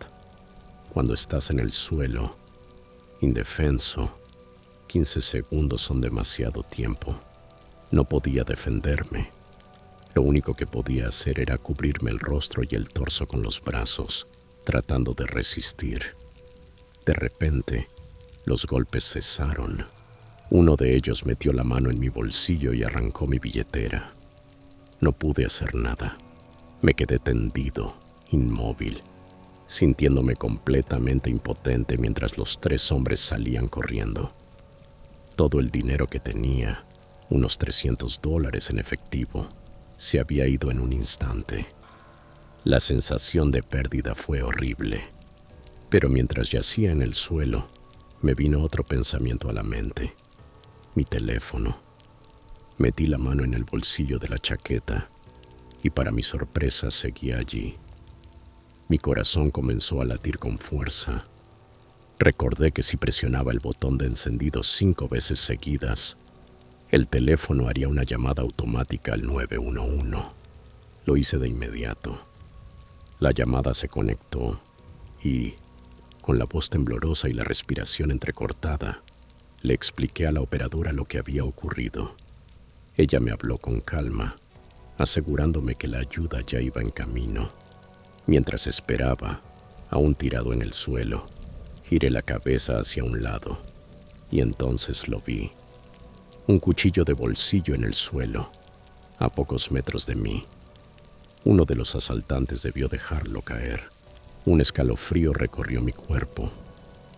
Cuando estás en el suelo, indefenso, 15 segundos son demasiado tiempo. No podía defenderme. Lo único que podía hacer era cubrirme el rostro y el torso con los brazos, tratando de resistir. De repente, los golpes cesaron. Uno de ellos metió la mano en mi bolsillo y arrancó mi billetera. No pude hacer nada. Me quedé tendido, inmóvil, sintiéndome completamente impotente mientras los 3 hombres salían corriendo. Todo el dinero que tenía, unos $300 en efectivo, se había ido en un instante. La sensación de pérdida fue horrible, pero mientras yacía en el suelo, me vino otro pensamiento a la mente. Mi teléfono. Metí la mano en el bolsillo de la chaqueta y para mi sorpresa seguía allí. Mi corazón comenzó a latir con fuerza. Recordé que si presionaba el botón de encendido 5 veces seguidas, el teléfono haría una llamada automática al 911. Lo hice de inmediato. La llamada se conectó y, con la voz temblorosa y la respiración entrecortada, le expliqué a la operadora lo que había ocurrido. Ella me habló con calma, asegurándome que la ayuda ya iba en camino. Mientras esperaba, aún tirado en el suelo, giré la cabeza hacia un lado y entonces lo vi. Un cuchillo de bolsillo en el suelo, a pocos metros de mí. Uno de los asaltantes debió dejarlo caer. Un escalofrío recorrió mi cuerpo.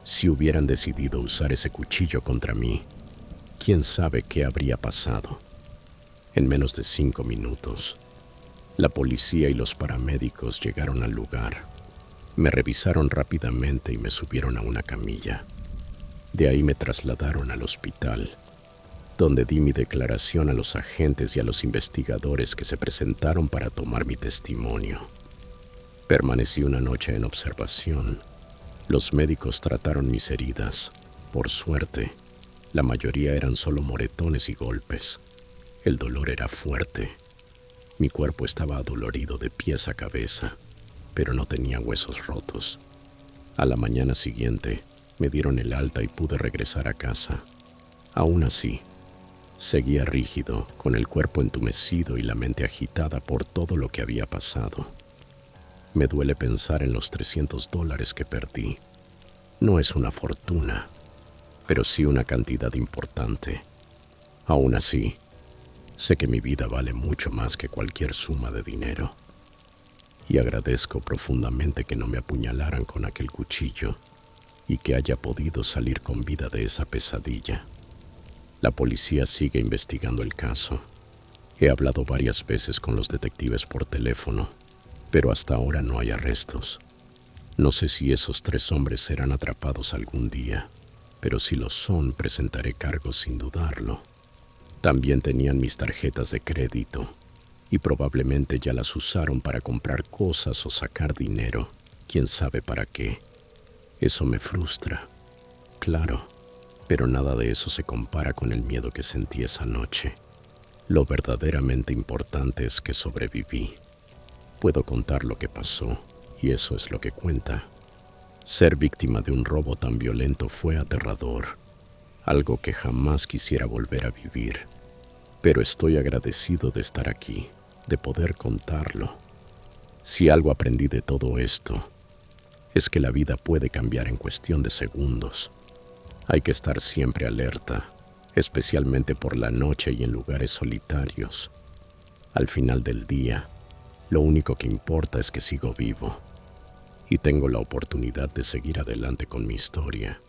Si hubieran decidido usar ese cuchillo contra mí, quién sabe qué habría pasado. En menos de 5 minutos, la policía y los paramédicos llegaron al lugar. Me revisaron rápidamente y me subieron a una camilla. De ahí me trasladaron al hospital, donde di mi declaración a los agentes y a los investigadores que se presentaron para tomar mi testimonio. Permanecí una noche en observación. Los médicos trataron mis heridas. Por suerte, la mayoría eran solo moretones y golpes. El dolor era fuerte. Mi cuerpo estaba adolorido de pies a cabeza, pero no tenía huesos rotos. A la mañana siguiente, me dieron el alta y pude regresar a casa. Aún así, seguía rígido, con el cuerpo entumecido y la mente agitada por todo lo que había pasado. Me duele pensar en los $300 que perdí. No es una fortuna, pero sí una cantidad importante. Aún así, sé que mi vida vale mucho más que cualquier suma de dinero. Y agradezco profundamente que no me apuñalaran con aquel cuchillo y que haya podido salir con vida de esa pesadilla. La policía sigue investigando el caso. He hablado varias veces con los detectives por teléfono, pero hasta ahora no hay arrestos. No sé si esos 3 hombres serán atrapados algún día, pero si lo son, presentaré cargos sin dudarlo. También tenían mis tarjetas de crédito y probablemente ya las usaron para comprar cosas o sacar dinero, quién sabe para qué. Eso me frustra, claro, pero nada de eso se compara con el miedo que sentí esa noche. Lo verdaderamente importante es que sobreviví. Puedo contar lo que pasó, y eso es lo que cuenta. Ser víctima de un robo tan violento fue aterrador, algo que jamás quisiera volver a vivir. Pero estoy agradecido de estar aquí, de poder contarlo. Si algo aprendí de todo esto, es que la vida puede cambiar en cuestión de segundos. Hay que estar siempre alerta, especialmente por la noche y en lugares solitarios. Al final del día, lo único que importa es que sigo vivo y tengo la oportunidad de seguir adelante con mi historia.